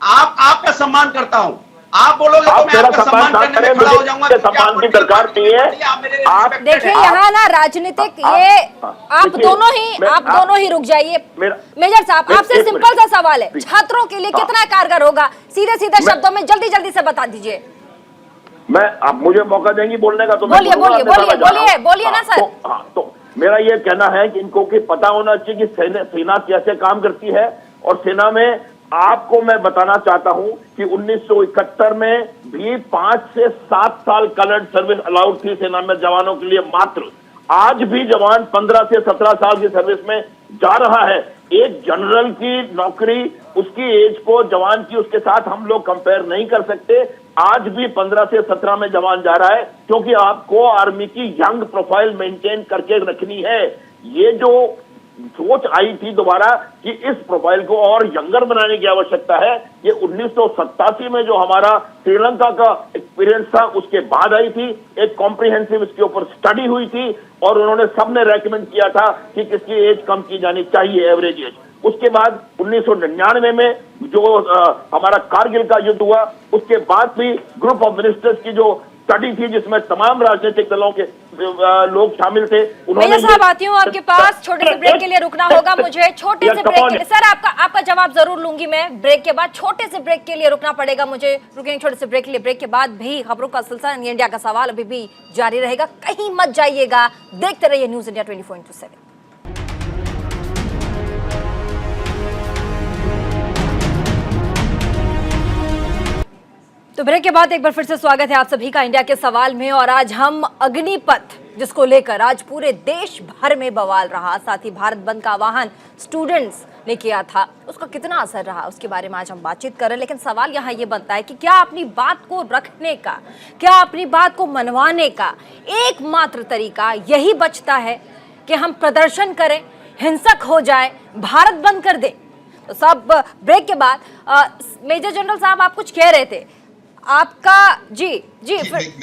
आपका सम्मान करता हूं। आप बोलोगे तो मैं आपका सम्मान करने में खड़ा हो जाऊंगा। सम्मान की दरकार नहीं है। आप देखिए यहाँ ना राजनीतिक ये आप दोनों ही रुक जाइए। मेजर साहब आपसे सिंपल सा सवाल है, छात्रों के लिए कितना कारगर होगा? सीधे सीधे शब्दों में जल्दी से बता दीजिए। मैं आप मुझे मौका देंगी बोलने का तो बोलिए ना सर। तो मेरा ये कहना है कि इनको कि पता होना चाहिए कि सेना कैसे काम करती है। और सेना में आपको मैं बताना चाहता हूं कि 1971 में भी 5 से 7 साल कलर्ड सर्विस अलाउड थी सेना में जवानों के लिए मात्र। आज भी जवान 15 से 17 साल की सर्विस में जा रहा है। एक जनरल की नौकरी, उसकी एज को जवान की उसके साथ हम लोग कंपेयर नहीं कर सकते। आज भी 15 से 17 में जवान जा रहा है क्योंकि आपको आर्मी की यंग प्रोफाइल मेंटेन करके रखनी है। ये जो सोच आई थी दोबारा कि इस प्रोफाइल को और यंगर बनाने की आवश्यकता है, ये 1987 में जो हमारा श्रीलंका का एक्सपीरियंस था उसके बाद आई थी। एक कॉम्प्रिहेंसिव इसके ऊपर स्टडी हुई थी और उन्होंने सबने रेकमेंड किया था कि किसकी एज कम की जानी चाहिए, एवरेज एज। उसके बाद 1999 में जो हमारा कारगिल का युद्ध हुआ, उसके बाद भी ग्रुप ऑफ मिनिस्टर्स की जो स्टडी थी जिसमें तमाम राजनीतिक दलों के लोग शामिल थे। भैया साहब आती हूँ आपके पास, छोटे से ब्रेक के लिए रुकना होगा मुझे, छोटे से ब्रेक के लिए। सर आपका जवाब जरूर लूंगी मैं ब्रेक के बाद, छोटे से ब्रेक के लिए रुकना पड़ेगा मुझे, रुकेंगे छोटे से ब्रेक के लिए। ब्रेक के बाद भी खबरों का सिलसिला इंडिया का सवाल अभी भी जारी रहेगा, कहीं मत जाइएगा, देखते रहिए न्यूज इंडिया 24/7। तो ब्रेक के बाद एक बार फिर से स्वागत है आप सभी का इंडिया के सवाल में। और आज हम अग्निपथ जिसको लेकर आज पूरे देश भर में बवाल रहा, साथ ही भारत बंद का आह्वान स्टूडेंट्स ने किया था, उसका कितना असर रहा उसके बारे में आज हम बातचीत कर रहे हैं। लेकिन सवाल यहाँ ये बनता है कि क्या अपनी बात को रखने का, क्या अपनी बात को मनवाने का एकमात्र तरीका यही बचता है कि हम प्रदर्शन करें, हिंसक हो जाए, भारत बंद कर दें? तो सब ब्रेक के बाद मेजर जनरल साहब आप कुछ कह रहे थे, आपका जी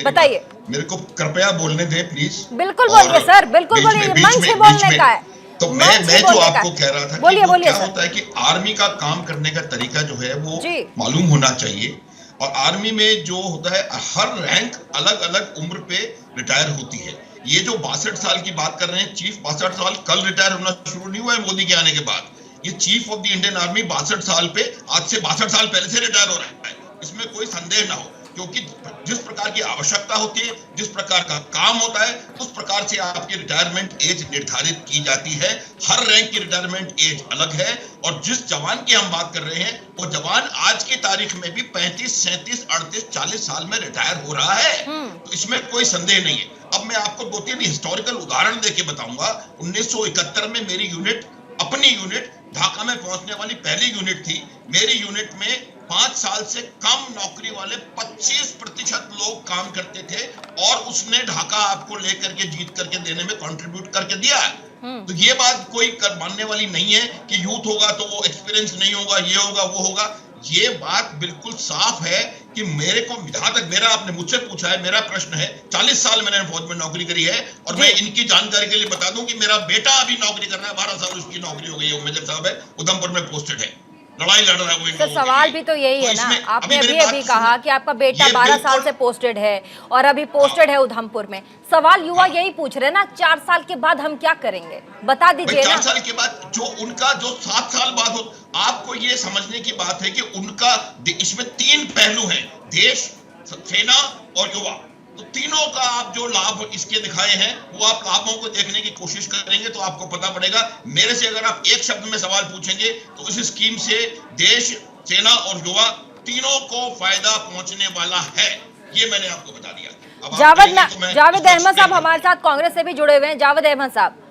बताइए। मेरे को कृपया बोलने दे प्लीज। बिल्कुल बोलिए सर, बिल्कुल बोलिए, मंच से बोलने का है। तो मैं जो आपको कह रहा था बोलिए बोलिए। क्या होता है कि आर्मी का काम करने का तरीका जो है वो मालूम होना चाहिए, और आर्मी में जो होता है हर रैंक अलग अलग उम्र पे रिटायर होती है। ये जो 62 साल की बात कर रहे हैं, चीफ 62 साल कल रिटायर होना शुरू नहीं हुआ है मोदी के आने के बाद। ये chief of the Indian army 62 साल पे, आज से 62 साल पहले से रिटायर हो रहा है, इसमें कोई संदेह ना हो, क्योंकि जिस प्रकार की आवश्यकता होती है, जिस प्रकार का काम होता है, उस प्रकार से आपकी रिटायरमेंट एज निर्धारित की जाती है। हर रैंक की रिटायरमेंट एज अलग है, और जिस जवान की हम बात कर रहे हैं वो जवान आज की तारीख में भी 35, 37, 38, 40 साल में रिटायर हो रहा है। तो इसमें कोई संदेह नहीं है। अब मैं आपको 2-3 हिस्टोरिकल उदाहरण देके बताऊंगा। 1971 में मेरी यूनिट, अपनी यूनिट ढाका में पहुंचने वाली पहली यूनिट थी। मेरी यूनिट में 5 साल से कम नौकरी वाले 25% लोग काम करते थे, और उसने ढाका आपको लेकर के जीत करके देने में कंट्रीब्यूट करके दिया है। तो ये बात कोई मानने वाली नहीं है कि यूथ होगा तो वो एक्सपीरियंस नहीं होगा, ये होगा वो होगा। ये बात बिल्कुल साफ है कि मेरे को, जहां तक मेरा, आपने मुझसे पूछा है, मेरा प्रश्न है, 40 साल मैंने फौज में नौकरी करी है, और मैं इनकी जानकारी के लिए बता दूं कि मेरा बेटा अभी नौकरी कर रहा है, 12 साल उसकी नौकरी हो गई है, मेजर साहब है, उधमपुर में पोस्टेड है, लड़ाई लड़ रहा है वो। तो सवाल भी तो यही है ना, आपने अभी कहा कि आपका बेटा 12 साल से पोस्टेड है और अभी पोस्टेड है उधमपुर में। सवाल युवा यही पूछ रहे ना, 4 साल के बाद हम क्या करेंगे, बता दीजिए ना। 4 साल के बाद जो उनका, जो 7 साल बाद हो, आपको ये समझने की बात है कि उनका, इसमें 3 पहलू हैं, देश, सेना और युवा। तो तीनों का आप जो लाभ इसके दिखाए हैं, वो आप लाभों को देखने की कोशिश करेंगे तो आपको पता पड़ेगा। मेरे से अगर आप एक शब्द में सवाल पूछेंगे तो इस स्कीम से देश, सेना और युवा तीनों को फायदा पहुंचने वाला है, ये मैंने आपको बता दिया। जावेद अहमद साहब हमारे साथ कांग्रेस से भी जुड़े हुए हैं। जावेद अहमद साहब,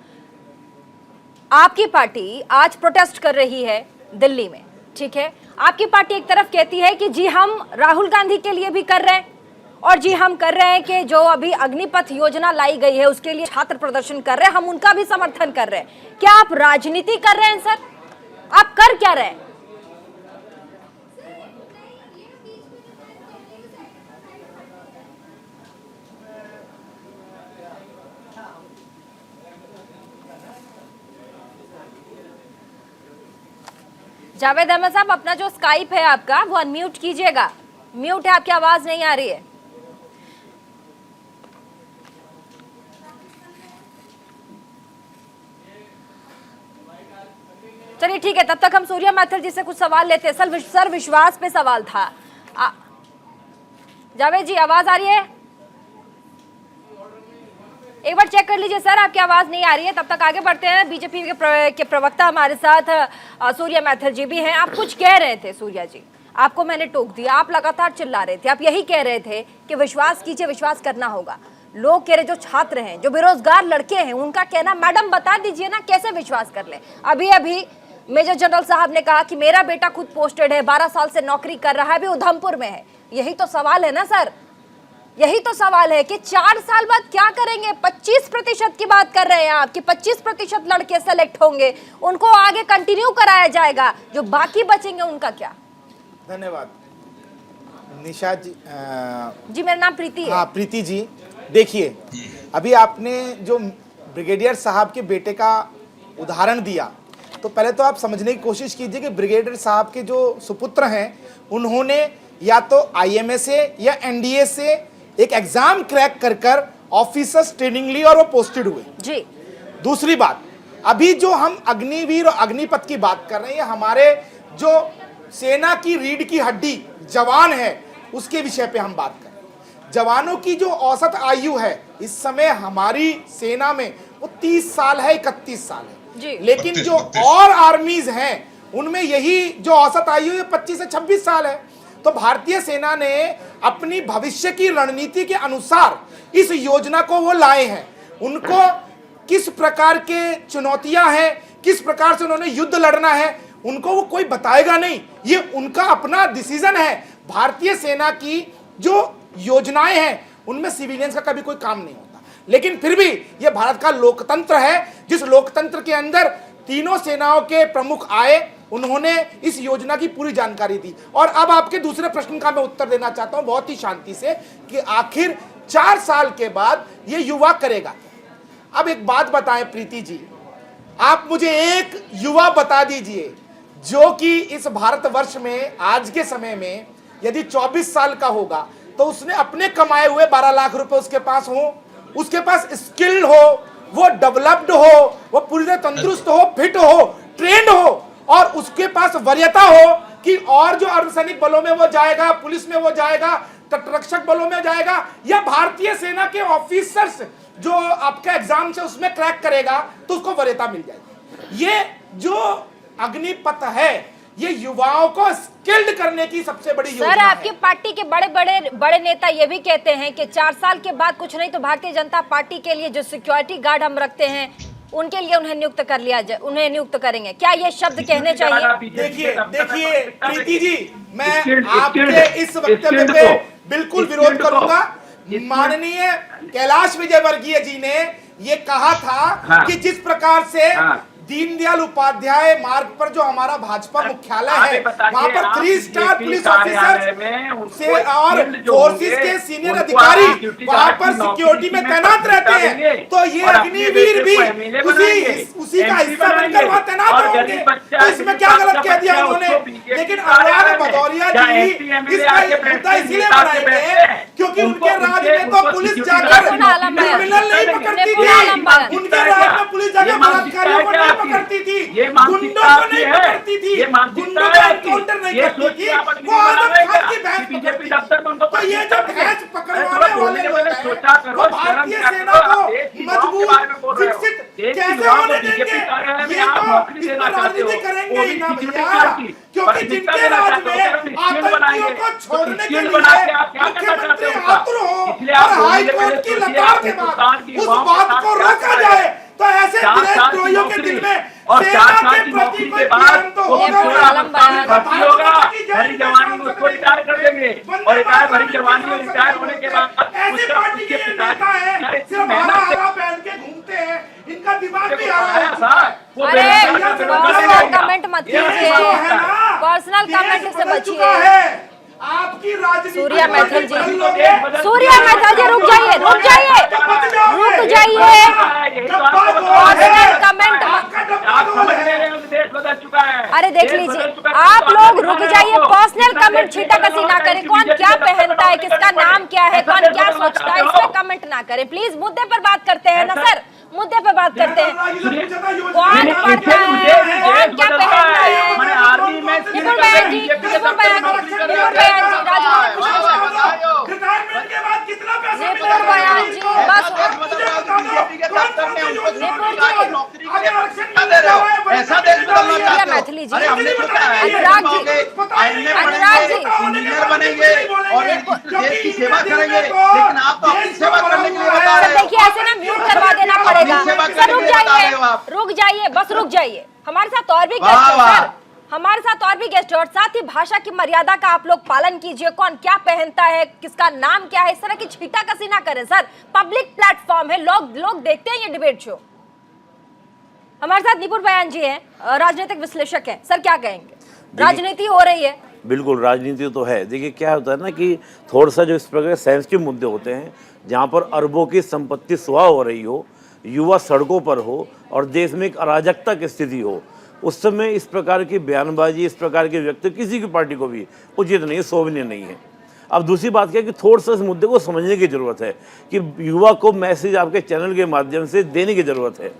आपकी पार्टी आज प्रोटेस्ट कर रही है दिल्ली में, ठीक है? आपकी पार्टी एक तरफ कहती है कि जी हम राहुल गांधी के लिए भी कर रहे हैं, और जी हम कर रहे हैं कि जो अभी अग्निपथ योजना लाई गई है उसके लिए छात्र प्रदर्शन कर रहे हैं, हम उनका भी समर्थन कर रहे हैं। क्या आप राजनीति कर रहे हैं सर? आप कर क्या रहे हैं? जावेद अहमद साहब, अपना जो स्काइप है आपका वो अनम्यूट कीजिएगा, म्यूट है, आपकी आवाज नहीं आ रही है। चलिए ठीक है, तब तक हम सूर्या मैथल जी से कुछ सवाल लेते हैं। सर विश्वास पे सवाल था। जावेद जी आवाज आ रही है? एक बार चेक कर लीजिए सर, आपकी आवाज नहीं आ रही है। तब तक आगे बढ़ते हैं। बीजेपी के प्रवक्ता हमारे साथ सूर्या मैथल जी भी हैं। आप कुछ कह रहे थे सूर्या जी, आपको मैंने टोक दिया, आप लगातार चिल्ला रहे थे। आप यही कह रहे थे कि विश्वास कीजिए, विश्वास करना होगा। लोग कह रहे, जो छात्र हैं, जो बेरोजगार लड़के हैं, उनका कहना, मैडम बता दीजिए ना कैसे विश्वास कर ले। अभी मेजर जनरल साहब ने कहा कि मेरा बेटा खुद पोस्टेड है, 12 साल से नौकरी कर रहा है, अभी उधमपुर में है। यही तो सवाल है ना सर, यही तो सवाल है कि 4 साल बाद क्या करेंगे। 25% की बात कर रहे हैं आप कि 25% लड़के सेलेक्ट होंगे, उनको आगे कंटिन्यू कराया जाएगा, जो बाकी बचेंगे उनका क्या? धन्यवाद निशा जी। जी मेरा नाम प्रीति है। हाँ प्रीति जी, देखिए अभी आपने जो ब्रिगेडियर साहब के बेटे का उदाहरण दिया, तो पहले तो आप समझने की कोशिश कीजिए कि ब्रिगेडियर साहब के जो सुपुत्र हैं, उन्होंने या तो IMA से या NDA से एक एग्जाम क्रैक कर ऑफिसर्स ट्रेनिंग ली और वो पोस्टेड हुए जी। दूसरी बात, अभी जो हम अग्निवीर और अग्निपथ की बात कर रहे हैं, हमारे जो सेना की रीढ़ की हड्डी जवान है उसके विषय पे हम बात कर रहे हैं। जवानों की जो औसत आयु है इस समय हमारी सेना में वो 30 साल है, 31 साल है जी। लेकिन जो और आर्मीज हैं उनमें यही जो औसत आयु है 25 से 26 साल है। तो भारतीय सेना ने अपनी भविष्य की रणनीति के अनुसार इस योजना को वो लाए हैं। उनको किस प्रकार के चुनौतियां हैं, किस प्रकार से उन्होंने युद्ध लड़ना है, उनको वो कोई बताएगा नहीं, ये उनका अपना डिसीजन है। भारतीय सेना की जो योजनाएं हैं उनमें सिविलियंस का कभी कोई काम नहीं होता, लेकिन फिर भी ये भारत का लोकतंत्र है, जिस लोकतंत्र के अंदर तीनों सेनाओं के प्रमुख आए, उन्होंने इस योजना की पूरी जानकारी दी। और अब आपके दूसरे प्रश्न का मैं उत्तर देना चाहता हूं बहुत ही शांति से कि आखिर 4 साल के बाद ये युवा करेगा। अब एक बात बताएं प्रीति जी, आप मुझे एक युवा बता दीजिए जो कि इस भारतवर्ष में आज के समय में यदि 24 साल का होगा तो उसने अपने कमाए हुए 12 लाख रुपए उसके पास हो, उसके पास स्किल्ड हो, वो डेवलप्ड हो, वो पूरी तरह तंदुरुस्त हो, फिट हो, ट्रेंड हो और उसके पास वरीयता हो कि और जो अर्धसैनिक बलों में वो जाएगा, पुलिस में वो जाएगा, तटरक्षक बलों में जाएगा, या भारतीय सेना के ऑफिसर्स जो आपका एग्जाम से उसमें क्रैक करेगा तो उसको वरीयता मिल जाएगी। ये जो अग्निपथ है ये युवाओं को स्किल्ड करने की सबसे बड़ी योजना है। सर, आपकी पार्टी के बड़े नेता ये भी कहते हैं कि 4 साल के बाद कुछ नहीं तो भारतीय जनता पार्टी के लिए जो सिक्योरिटी गार्ड हम रखते हैं उनके लिए उन्हें नियुक्त कर लिया जाए, उन्हें नियुक्त करेंगे। क्या ये शब्द कहने चाहिए? देखिए प्रीति जी, मैं आपके इस वक्तव्य पे बिल्कुल विरोध करूंगा। माननीय कैलाश विजयवर्गीय जी ने ये कहा था कि जिस प्रकार से दीनदयाल उपाध्याय मार्ग पर जो हमारा भाजपा मुख्यालय है वहां पर 3 स्टार पुलिस ऑफिसर से और फोर्सेस के सीनियर अधिकारी वहां पर सिक्योरिटी में तैनात रहते हैं, तो ये अग्निवीर भी उसी का हिस्सा बनकर वहां तैनात होंगे। तो इसमें क्या गलत कह दिया उन्होंने? लेकिन अनुराग भदौरिया जी इसका मुद्दा इसीलिए बनाए गए क्योंकि उनके राज में तो पुलिस जाकर क्रिमिनल नहीं पकड़ती थी, उनके राज में पुलिस जाकर बलात्कारियों को नहीं पकड़ती थी, गुंडों को नहीं पकड़ती थी, गुंडों का एनकाउंटर नहीं करती थी, वो आजम खान की भैंस पकड़ती थी। तो ये जो भैंस पकड़वाने वाले लोग हैं वो भारतीय सेना को मजबूत विकसित कैसे होने देंगे? ये तो इस पर राजनीति करेंगे ही ना भैया, क्योंकि जिनके राज में आतंकियों को छोड़ने के लिए मुख्यमंत्री आतुर हो और हाईकोर्ट की लताड़ के बाद उस बात को रोका जाए तो ऐसे देशद्रोहियों के दिल में सेना के प्रति कोई प्रेम तो होगा, भरी जवानी में उसको रिटायर कर देंगे और भरी जवानी में रिटायर होने के बाद ऐसी पार्टी के नेता है सिर्फ हरा पहन के घूमते हैं, इनका दिमाग भी आ रहा है। अरे पर्सनल कमेंट मत कीजिए, पर्सनल कमेंट से बचिए। आपकी राजनीति सूर्या मैथल जी, सूर्या मैथल जी रुक जाइए, रुक जाइए, रुक जाइए। पर्सनल कमेंट देश बदल चुका है। अरे देख लीजिए, आप लोग रुक जाइए, पर्सनल कमेंट छीटा कसी ना करें। कौन क्या पहनता है, किसका नाम क्या है, कौन क्या सोचता है, इस पर कमेंट ना करें प्लीज। मुद्दे पर बात करते हैं ना सर, मुद्दे पर बात करते हैं। कौन पढ़ता है, कौन क्या पहनता है? निपुण बयान जी, निपुण बयान जी, निपुण बयान जी, राजनीतिक विश्लेषक रिटायरमेंट के बाद कितना पैसा निपुण बयान जी, बस ऐसा देश बदलना चाहते हो? मैथिली जी, अरे हमने बताया अनुराग जी, अनुराग जी, इंजीनियर बनेंगे और देश की सेवा करेंगे, लेकिन आप तो अपनी सेवा करने के लिए बता रहे हो। देखिए ऐसे ना म्यूट करवा देना पड़ेगा। सर रुक जाइए, रुक जाइए, बस रुक जाइए। हमारे साथ और भी गेस्ट हैं सर, हमारे साथ और भी गेस्ट हैं, और साथ ही भाषा की मर्यादा का आप लोग पालन कीजिए। कौन क्या पहनता है, किसका नाम क्या है, इस तरह की छीटाकसी ना करें सर। पब्लिक प्लेटफॉर्म है, लोग देखते हैं ये डिबेट शो। हमारे साथ निपुण बयान जी हैं, राजनीतिक विश्लेषक हैं। सर क्या कहेंगे? राजनीति हो रही है। बिल्कुल राजनीति तो है। देखिए क्या होता है ना कि थोड़ा सा जो इस प्रकार के सेंसिटिव मुद्दे होते हैं जहाँ पर अरबों की संपत्ति सुहा हो रही हो, युवा सड़कों पर हो और देश में एक अराजकता की स्थिति हो, उस समय इस प्रकार की बयानबाजी, इस प्रकार के व्यक्ति किसी की पार्टी को भी उचित नहीं है, शोभनीय नहीं है। अब दूसरी बात क्या है कि थोड़ा सा इस मुद्दे को समझने की ज़रूरत है कि युवा को मैसेज आपके चैनल के माध्यम से देने की ज़रूरत है।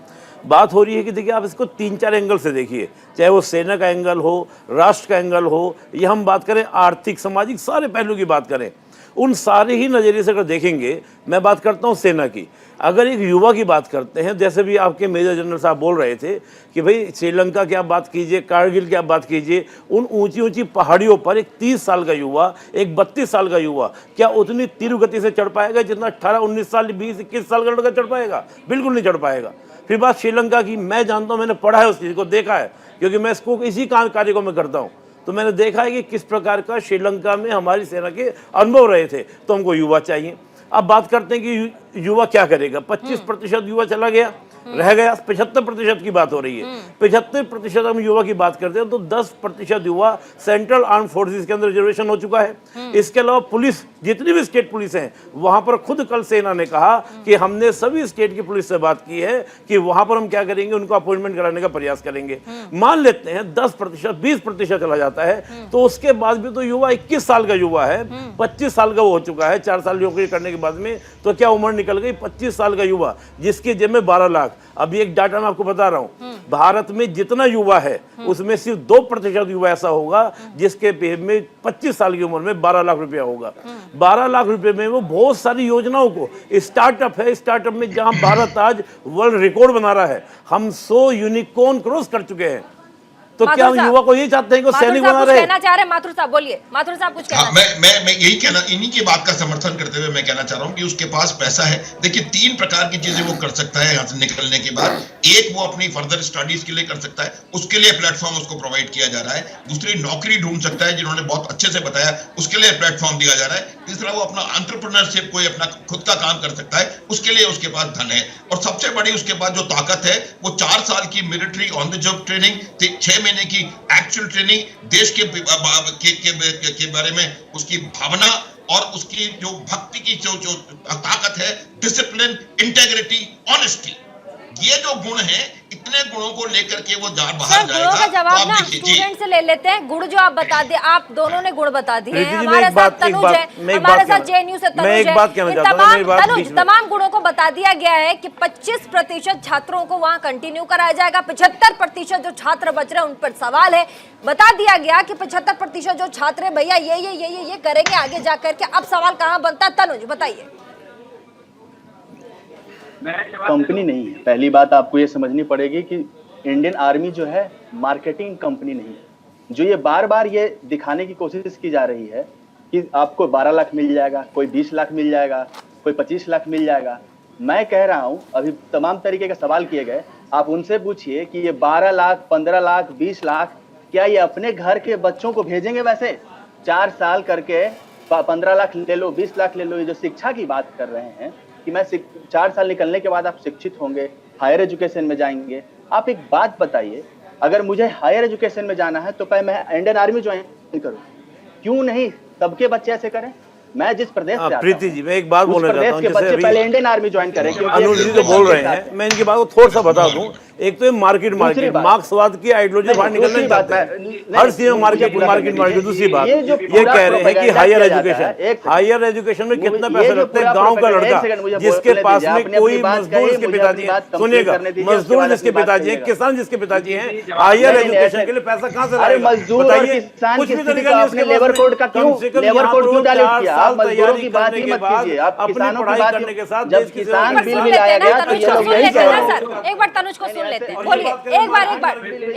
बात हो रही है कि देखिए आप इसको 3-4 एंगल से देखिए, चाहे वो सेना का एंगल हो, राष्ट्र का एंगल हो, या हम बात करें आर्थिक सामाजिक सारे पहलू की बात करें, उन सारे ही नज़रिए से अगर देखेंगे, मैं बात करता हूँ सेना की, अगर एक युवा की बात करते हैं, जैसे भी आपके मेजर जनरल साहब बोल रहे थे कि भाई श्रीलंका की आप बात कीजिए, कारगिल की आप बात कीजिए, उन ऊंची ऊंची पहाड़ियों पर एक 30 साल का युवा, एक 32 साल का युवा क्या उतनी तीव्र गति से चढ़ पाएगा जितना 18-19 साल 20-21 साल का लड़का चढ़ पाएगा? बिल्कुल नहीं चढ़ पाएगा। फिर बात श्रीलंका की, मैं जानता हूँ, मैंने पढ़ा है उस चीज़ को, देखा है, क्योंकि मैं इसको इसी कार्य को मैं करता हूँ, तो मैंने देखा है कि किस प्रकार का श्रीलंका में हमारी सेना के अनुभव रहे थे। तो हमको युवा चाहिए। अब बात करते हैं कि युवा क्या करेगा। 25% युवा चला गया, रह गया, 75% की बात हो रही है। 75% हम युवा की बात करते हैं तो 10% युवा सेंट्रल आर्म फोर्सेस के अंदर रिजर्वेशन हो चुका है। इसके अलावा पुलिस, जितनी भी स्टेट पुलिस हैं, वहां पर खुद कल सेना ने कहा कि हमने सभी स्टेट की पुलिस से बात की है कि वहां पर हम क्या करेंगे, उनको अपॉइंटमेंट कराने का प्रयास करेंगे। मान लेते हैं 10%, 20% चला जाता है, तो उसके बाद भी तो युवा 21 साल का युवा है, 25 साल का वो हो चुका है 4 साल नौकरी करने के बाद में, तो क्या उम्र निकल गई? 25 साल का युवा जिसकी जेब में 12 लाख। अभी एक डाटा मैं आपको बता रहा हूं, भारत में जितना युवा है उसमें सिर्फ 2% युवा ऐसा होगा जिसके जेब में 25 साल की उम्र में 12 लाख रुपया होगा। 12 लाख रुपए में वो बहुत सारी योजनाओं को, स्टार्टअप है, स्टार्टअप में जहां भारत आज वर्ल्ड रिकॉर्ड बना रहा है, हम 100 यूनिकॉर्न क्रॉस कर चुके हैं। तो क्या हम युवा को यही चाहते हैं कि सैनिक बना रहे? कहना चाह रहे हैं माथुर साहब, बोलिए। माथुर साहब कुछ कहना। मैं यही कहना, इन्हीं की बात का समर्थन करते हुए मैं कहना चाह रहा हूं कि उसके पास पैसा है। देखिए 3 प्रकार की चीजें वो कर सकता है यहाँ से निकलने के बाद। एक, वो अपनी फर्दर स्टडीज के लिए कर सकता है, उसके लिए प्लेटफॉर्म उसको प्रोवाइड किया जा रहा है। दूसरी, नौकरी ढूंढ सकता है, जिन्होंने बहुत अच्छे से बताया, उसके लिए प्लेटफॉर्म दिया जा रहा है। तीसरा, वो अपना एंटरप्रेन्योरशिप, कोई अपना खुद का काम कर सकता है, उसके लिए उसके पास धन है। और सबसे बड़ी उसके पास जो ताकत है, वो 4 साल की military on the job training, 6 महीने की एक्चुअल ट्रेनिंग, देश के बारे में उसकी भावना और उसकी जो भक्ति की जो ताकत है, डिसिप्लिन, इंटेग्रिटी, ऑनेस्टी, ये जो गुण है, इतने गुणों को लेकर के वो बाहर जाएगा। का जवाब ना स्टूडेंट से ले लेते हैं। गुण जो आप बता दिए, आप दोनों ने गुण बता दिए हैं। हमारे साथ तनुज है, हमारे साथ जेएनयू से तनुज है। तमाम गुणों को बता दिया गया है कि 25% छात्रों को वहां कंटिन्यू कराया जाएगा। 75% जो छात्र बच रहे हैं उन पर सवाल है। बता दिया गया कि 75% जो छात्र है, भैया ये करेंगे आगे जाकर के। अब सवाल कहाँ बनता है? तनुज बताइए। कंपनी नहीं है। पहली बात आपको ये समझनी पड़ेगी कि इंडियन आर्मी जो है मार्केटिंग कंपनी नहीं है। जो ये बार बार ये दिखाने की कोशिश की जा रही है कि आपको 12 लाख मिल जाएगा, कोई 20 लाख मिल जाएगा, कोई 25 लाख मिल जाएगा। मैं कह रहा हूं, अभी तमाम तरीके के सवाल किए गए, आप उनसे पूछिए कि ये 12 लाख, 15 लाख, 20 लाख क्या ये अपने घर के बच्चों को भेजेंगे? वैसे 4 साल करके 15 लाख ले लो, 20 लाख ले लो। ये जो शिक्षा की बात कर रहे हैं कि मैं 4 साल निकलने के बाद आप शिक्षित होंगे, हायर एजुकेशन में जाएंगे। आप एक बात बताइए, अगर मुझे हायर एजुकेशन में जाना है तो पहले मैं इंडियन आर्मी ज्वाइन करूं, क्यों नहीं सबके बच्चे ऐसे करें? मैं जिस प्रदेश से प्रीति जी, मैं एक बात बोलना चाहता हूं, के बच्चे पहले इंडियन आर्मी ज्वाइन करें। अनुज जी जो बोल रहे हैं, मैं इनकी बात को थोड़ा सा बता दूं। एक तो ये मार्केट मार्क्सवाद की आइडियोलॉजी बाहर निकलना नहीं चाहता है, हर चीज में मार्केट। दूसरी बात ये कह रहे हैं कि हायर एजुकेशन में कितना पैसा लगता है? गांव का लड़का जिसके पास में कोई मजदूर जिसके पिताजी हैं, सुनिएगा, मजदूर जिसके पिताजी हैं, किसान जिसके पिताजी हैं, हायर एजुकेशन के लिए पैसा कहां से लाएगा? बताइए। कुछ भी तरीका नहीं उसके लेबर कोड का क्यों, लेबर कोड क्यों डाले किया? आप मजदूरों की बात ही मत कीजिए, आप अपनी पढ़ाई करने के साथ जब किसान बिल भी लाया गया तो ये लोग यही कह रहे हैं। एक बार तनुज को सुन लेते हैं, बोलिए।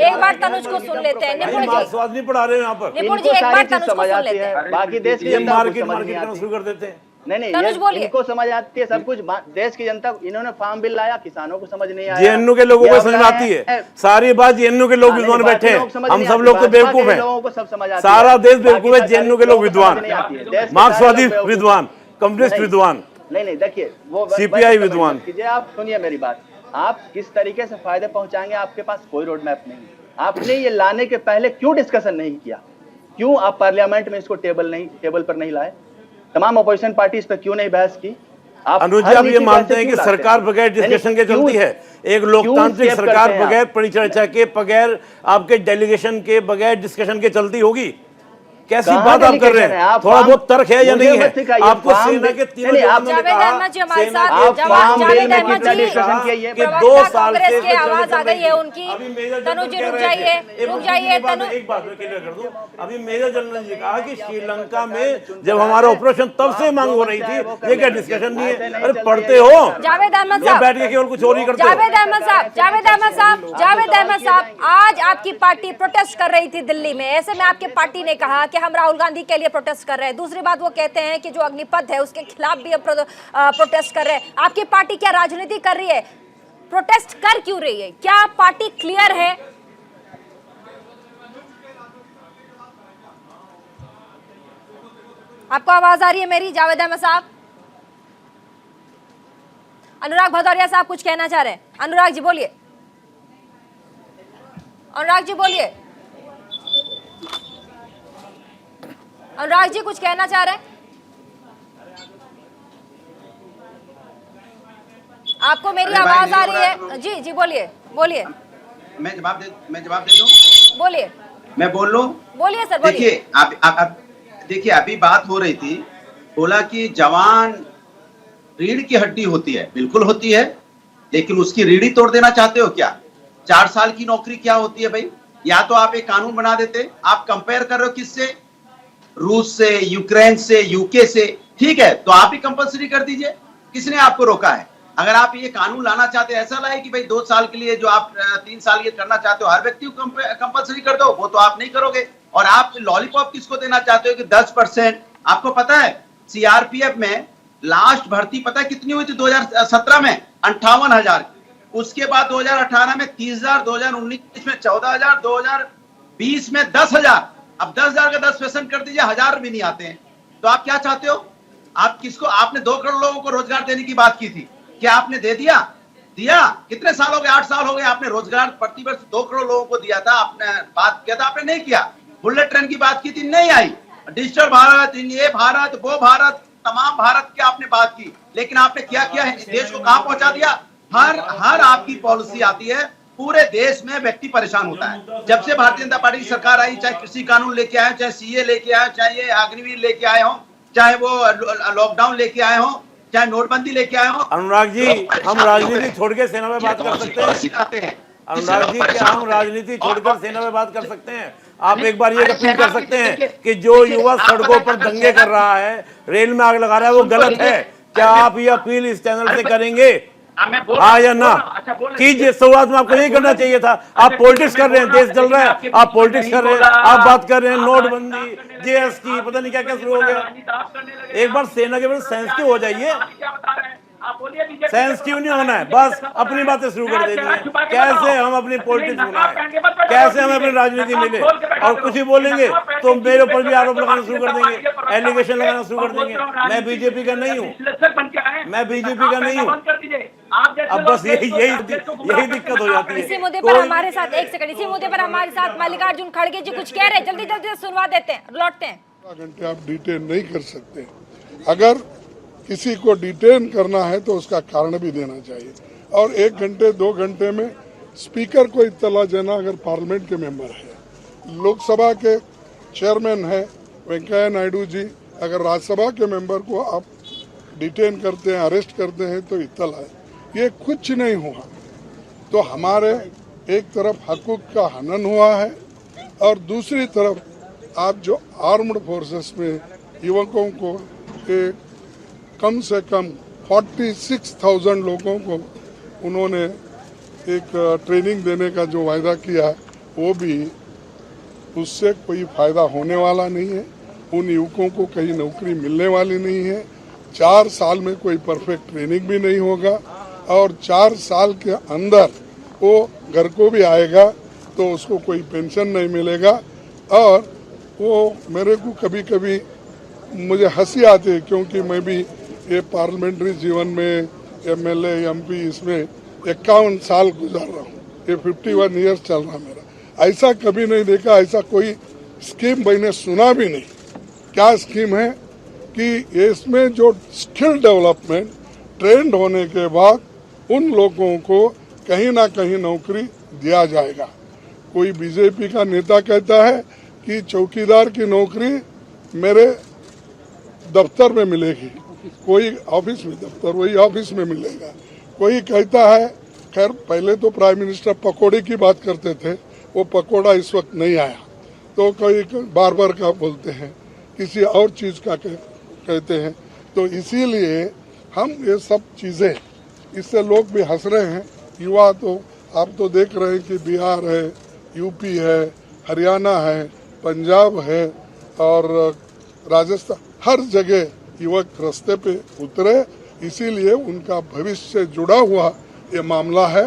एक बार तनुज को सुन लेते हैं। निपुण जी, मार्क्सवाद नहीं पढ़ा रहे हैं यहाँ पर। निपुण जी, एक बार तनुज को सुन लेते हैं। बाकी देश की जनता मार्केट करना शुरू कर देते हैं। नहीं, इनको समझ आती है सब कुछ। देश की जनता, इन्होंने फार्म बिल लाया, किसानों को समझ नहीं आया। जेएनयू के लोगों को समझ में आती है सारी बात। जेएनयू के लोग विद्वान बैठे हैं, हम सब लोग तो बेवकूफ हैं। सारा देश बेवकूफ है, जेएनयू के लोग विद्वान, मार्क्सवादी विद्वान, कम्युनिस्ट विद्वान, नहीं देखिए वो सीपीआई विद्वान। आप सुनिए मेरी बात, आप किस तरीके से फायदे पहुंचाएंगे, आपके पास कोई रोड मैप नहीं है। आपने ये लाने के पहले क्यों डिस्कशन नहीं किया? क्यों आप पार्लियामेंट में इसको टेबल पर नहीं लाए? तमाम अपोजिशन पार्टी पर क्यों नहीं बहस की? अनुज जी, आप ये मानते हैं कि सरकार बगैर डिस्कशन के चलती है? एक लोकतांत्रिक सरकार बगैर परिचर्चा के, बगैर आपके डेलीगेशन के, बगैर डिस्कशन के चलती होगी? कैसी बात आप कर रहे हैं? थोड़ा बहुत तर्क है या नहीं है? आपको सेना के तीनों जवानों ने कहा, सेना के जावेद अहमद जी, कि 2 साल से कांग्रेस की आवाज आ गई है उनकी। तनु जी रुक जाइए तनु। एक बात मैं क्लियर कर दूं, अभी मेजर जनरल जी कहा कि श्रीलंका में जब हमारा ऑपरेशन तब से मांग हो रही थी, ये क्या डिस्कशन नहीं है? अरे पढ़ते हो जावेद अहमद या साहब, बैठ के केवल कुछ और ही करते हो? जावेद अहमद साहब, आज आपकी पार्टी प्रोटेस्ट कर रही थी दिल्ली में, ऐसे में आपके पार्टी ने कहा कि हम राहुल गांधी के लिए प्रोटेस्ट कर रहे हैं। दूसरी बात, वो कहते हैं कि जो अग्निपथ है उसके खिलाफ भी अब प्रोटेस्ट कर रहे हैं। आपकी पार्टी क्या राजनीति कर रही है? प्रोटेस्ट कर क्यों रही है? क्या पार्टी क्लियर है? आपको आवाज आ रही है मेरी जावेद अहमद साहब? अनुराग भदौरिया साहब कुछ कहना चाह रहे हैं। अनुराग जी बोलिए, अनुराग जी बोलिए, अनुराग जी कुछ कहना चाह रहे हैं? आपको मेरी आवाज आ रही है? जी जी बोलिए बोलिए। मैं जवाब दे दूं? बोलिए। मैं बोल लूं? बोलिए सर बोलिए। देखिए अभी बात हो रही थी, बोला कि जवान रीढ़ की हड्डी होती है, बिल्कुल होती है, लेकिन उसकी रीढ़ ही तोड़ देना चाहते हो क्या? 4 साल की नौकरी क्या होती है भाई? या तो आप एक कानून बना देते। आप कंपेयर कर रहे हो किससे? रूस से, यूक्रेन से, यूके से। ठीक है, तो आप ही कंपलसरी कर दीजिए। किसने आपको रोका है? अगर आप ये कानून लाना चाहते हैं, ऐसा लाए कि भाई 2 साल के लिए जो आप 3 साल ये करना चाहते हो, हर व्यक्ति को कंपलसरी कर दो, वो तो आप नहीं करोगे। और आप लॉलीपॉप किसको देना चाहते हो कि 10%? आपको पता है सीआरपीएफ में लास्ट भर्ती पता है कितनी हुई थी 2017 में? 58,000। उसके बाद 2018 में 30,000, 2019 में 14,000, 2020 में 10,000। अब 10,000 का 10% कर दीजिए, 1,000 भी नहीं आते हैं। तो आप क्या चाहते हो? आप किसको? आपने 2 करोड़ लोगों को रोजगार देने की बात की थी, क्या आपने दे दिया? दिया? कितने साल हो गए? 8 साल हो गए। आपने रोजगार प्रतिवर्ष 2 करोड़ लोगों को दिया था, आपने बात किया था, आपने नहीं किया। बुलेट ट्रेन की बात की थी, नहीं आई। डिजिटल भारत, ये भारत, वो भारत, तमाम भारत की आपने बात की, लेकिन आपने क्या किया है? देश को कहां पहुंचा दिया? हर आपकी पॉलिसी आती है, पूरे देश में व्यक्ति परेशान होता है। जब से भारतीय जनता पार्टी की सरकार आई, चाहे कृषि कानून लेके आए, चाहे सीए लेके आए, चाहे ये अग्निवीर लेके आए हो, चाहे वो लॉकडाउन लेके आए हो, चाहे नोटबंदी लेके आए हो। अनुराग जी, हम राजनीति छोड़ के सेना में बात कर सकते हैं? अनुराग जी, क्या हम राजनीति छोड़कर सेना में बात कर सकते हैं? आप एक बार ये अपील कर सकते हैं कि जो युवा सड़कों पर दंगे कर रहा है, रेल में आग लगा रहा है, वो गलत है? क्या आप ये अपील इस चैनल से करेंगे? हाँ या ना? कीजिए। शुरुआत में आपको यही करना चाहिए था। आप पॉलिटिक्स कर रहे हैं, देश चल रहा है, आप पॉलिटिक्स कर रहे हैं, आप बात कर रहे हैं नोटबंदी, जीएसटी, पता नहीं क्या क्या शुरू हो गया। एक बार सेना के बारे में सेंसिटिव हो जाइए। सेंसिटिव नहीं होना है, बस अपनी बातें शुरू कर देनी है। कैसे हम अपनी पॉलिटिक्स बनाएं, कैसे हमें अपनी राजनीति मिले, और कुछ ही बोलेंगे तो मेरे ऊपर भी आरोप लगाना शुरू कर देंगे, एलिगेशन लगाना शुरू कर देंगे। मैं बीजेपी का नहीं हूँ, मैं बीजेपी का नहीं हूँ। अब बस यही दिक्कत हो जाती है। इसी मुद्दे पर हमारे साथ, एक सेकंड, इसी मुद्दे पर हमारे साथ मल्लिकार्जुन खड़गे जी कुछ कह रहे हैं, जल्दी जल्दी से सुनवा देते हैं, लौटते हैं। घंटे आप डिटेन नहीं कर सकते। अगर किसी को डिटेन करना है तो उसका कारण भी देना चाहिए, और 1 घंटे 2 घंटे में स्पीकर को इत्तला देना। अगर पार्लियामेंट के मेंबर है, लोकसभा के चेयरमैन है वेंकैया नायडू जी, अगर राज्यसभा के मेंबर को आप डिटेन करते हैं, अरेस्ट करते हैं तो इत्तला है, ये कुछ नहीं हुआ। तो हमारे एक तरफ हकूक का हनन हुआ है, और दूसरी तरफ आप जो आर्म्ड फोर्सेस में युवकों को कम से कम 46,000 लोगों को उन्होंने एक ट्रेनिंग देने का जो वायदा किया, वो भी उससे कोई फायदा होने वाला नहीं है। उन युवकों को कहीं नौकरी मिलने वाली नहीं है। 4 साल में कोई परफेक्ट ट्रेनिंग भी नहीं होगा, और 4 साल के अंदर वो घर को भी आएगा तो उसको कोई पेंशन नहीं मिलेगा। और वो मेरे को कभी कभी मुझे हंसी आती है, क्योंकि मैं भी ये पार्लियामेंट्री जीवन में एमएलए एमपी इसमें 51 साल गुजार रहा हूँ, ये 51 ईयर्स चल रहा मेरा। ऐसा कभी नहीं देखा, ऐसा कोई स्कीम मैंने सुना भी नहीं। क्या स्कीम है कि इसमें जो स्किल डेवलपमेंट ट्रेंड होने के बाद उन लोगों को कहीं ना कहीं नौकरी दिया जाएगा। कोई बीजेपी का नेता कहता है कि चौकीदार की नौकरी मेरे दफ्तर में मिलेगी, कोई ऑफिस में, दफ्तर वही ऑफिस में मिलेगा। कोई कहता है, खैर पहले तो प्राइम मिनिस्टर पकोड़े की बात करते थे, वो पकोड़ा इस वक्त नहीं आया, तो कोई बार का बोलते हैं, किसी और चीज़ का कहते हैं। तो इसीलिए हम ये सब चीज़ें, इससे लोग भी हंस रहे हैं। युवा तो आप तो देख रहे हैं कि बिहार है, यूपी है, हरियाणा है, पंजाब है और राजस्थान, हर जगह युवक रास्ते पे उतरे, इसीलिए उनका भविष्य से जुड़ा हुआ ये मामला है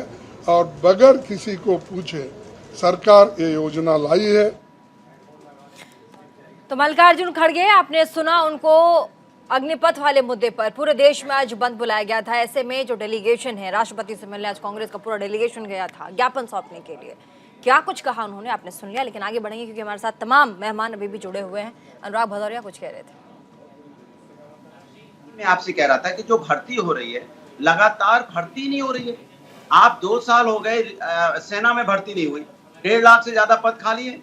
और बगैर किसी को पूछे सरकार ये योजना लाई है। तो मल्लिकार्जुन खड़गे, आपने सुना उनको अग्निपथ वाले मुद्दे पर पूरे देश में आज बंद बुलाया गया था। ऐसे में जो डेलीगेशन है राष्ट्रपति से मिलने, आज कांग्रेस का पूरा डेलीगेशन गया था ज्ञापन सौंपने के लिए। क्या कुछ कहा उन्होंने आपने सुन लिया, लेकिन आगे बढ़ेंगे क्योंकि हमारे साथ तमाम मेहमान अभी भी जुड़े हुए हैं। अनुराग भदौरिया कुछ कह रहे थे। मैं आपसे कह रहा था कि जो भर्ती हो रही है, लगातार भर्ती नहीं हो रही है। आप 2 साल हो गए सेना में भर्ती नहीं हुई, 1.5 लाख से ज्यादा पद खाली है।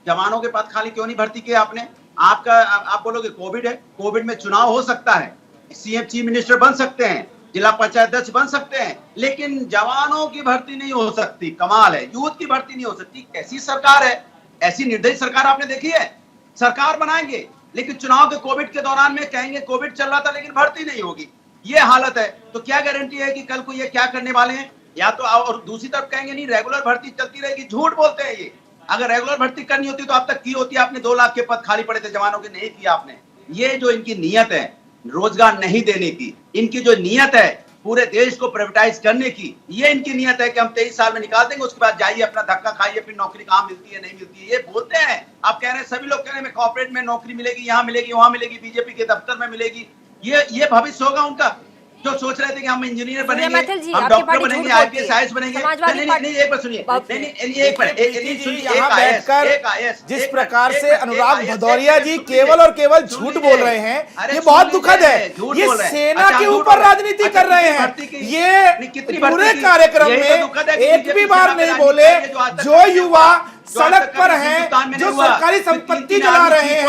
जवानों के पद खाली क्यों नहीं भर्ती किए आपने? आप बोलोगे कोविड है, कोविड में चुनाव हो सकता है, सीएम चीफ मिनिस्टर बन सकते हैं, जिला पंचायत अध्यक्ष बन सकते हैं, लेकिन जवानों की भर्ती नहीं हो सकती। कमाल है, यूथ की भर्ती नहीं हो सकती। कैसी सरकार है? ऐसी निर्दयी सरकार आपने देखी है? सरकार बनाएंगे लेकिन चुनाव के कोविड के दौरान में कहेंगे कोविड चल रहा था लेकिन भर्ती नहीं होगी। ये हालत है, तो क्या गारंटी है कि कल को ये क्या करने वाले हैं? या तो और दूसरी तरफ कहेंगे नहीं रेगुलर भर्ती चलती रहेगी। झूठ बोलते हैं ये। अगर रेगुलर भर्ती करनी होती तो अब तक की होती। आपने 2 लाख के पद खाली पड़े थे जवानों के, नहीं किया आपने। ये जो इनकी नीयत है रोजगार नहीं देने की, इनकी जो नीयत है पूरे देश को प्राइवेटाइज करने की, ये इनकी नीयत है कि हम 23 साल में निकाल देंगे, उसके बाद जाइए अपना धक्का खाइए, फिर नौकरी कहाँ मिलती है नहीं मिलती है ये बोलते हैं। आप कह रहे हैं, सभी लोग कह रहे हैं कॉर्पोरेट में नौकरी मिलेगी, यहाँ मिलेगी, वहां मिलेगी, बीजेपी के दफ्तर में मिलेगी। ये भविष्य होगा उनका? जो सोच रहे थे कि हम इंजीनियर बनेंगे, हम डॉक्टर बनेंगे, आईपीएस आईएएस बनेंगे। नहीं, एक बार सुनिए, जिस प्रकार से अनुराग भदौरिया जी केवल और केवल झूठ बोल रहे हैं, ये बहुत दुखद है। ये सेना के ऊपर राजनीति कर रहे हैं। ये पूरे कार्यक्रम में एक भी बार नहीं बोले जो युवा सड़क पर हैं, जो सरकारी संपत्ति जला रहे हैं,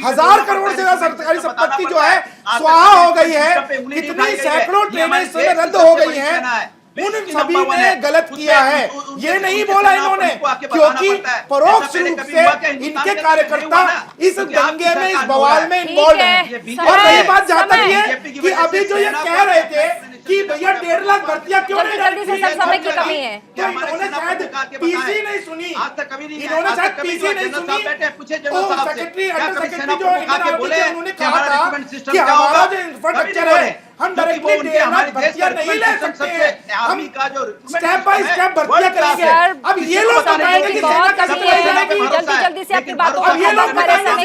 1000 करोड़ से ज्यादा सरकारी संपत्ति जो है स्वाहा हो गई है, कितनी सैकड़ों ट्रेनें इसमें रद्द हो गई हैं, उन सभी ने गलत किया है। ये नहीं बोला इन्होंने, क्योंकि परोक्ष रूप से इनके कार्यकर्ता इस दंगे में, इस बवाल में इन्वॉल्व हैं। और रही बात जहां तक ये कि अभी जो ये कह रहे थे कि भैया 1.5 लाख भर्तियां क्यों नहीं जल्दी से सब समय की कमी है, तो इन्होंने शायद पीसी नहीं सुनी, इन्होंने शायद पीसी नहीं सुनी। तो सेक्रेटरी अंडर सेक्रेटरी जो उन्होंने कहा था कि हमारा जो इंफ्रास्ट्रक्चर है हम डायरेक्टली 1.5 लाख भर्तियां नहीं ले सकते हैं, हम स्टेप बाय स्टेप भर्तियां करेंगे। अब ये लोग बताएंगे कि सेना का जल्दी से अपनी बातों को ये लोग बताएंगे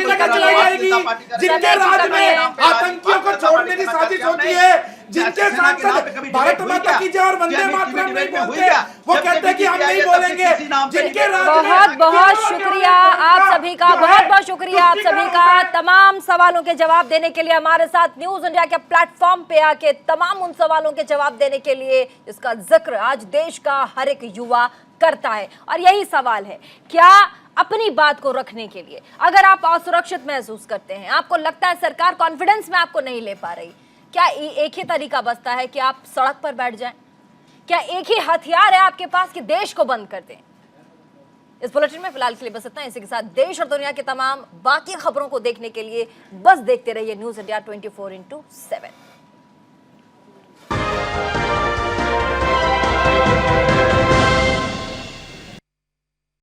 जिनके राज में आतंकियों को छोड़ने की साजिश होती है, जिनके सांसद भारत माता की जय और वंदे मातरम नहीं बोलते, वो कहते हैं कि हम नहीं बोलेंगे। जिनके बहुत बहुत शुक्रिया आप सभी का, बहुत बहुत शुक्रिया आप सभी का तमाम सवालों के जवाब देने के लिए, हमारे साथ न्यूज इंडिया के प्लेटफॉर्म पे आके तमाम उन सवालों के जवाब देने के लिए जिसका जिक्र आज देश का हर एक युवा करता है। और यही सवाल है, क्या अपनी बात को रखने के लिए अगर आप असुरक्षित महसूस करते हैं, आपको लगता है सरकार कॉन्फिडेंस में आपको नहीं ले पा रही, क्या एक ही तरीका बचता है कि आप सड़क पर बैठ जाएं? क्या एक ही हथियार है आपके पास कि देश को बंद कर दें? इस बुलेटिन में फिलहाल के लिए बस इतना। इसी के साथ देश और दुनिया के तमाम बाकी खबरों को देखने के लिए बस देखते रहिए न्यूज़ इंडिया 24/7।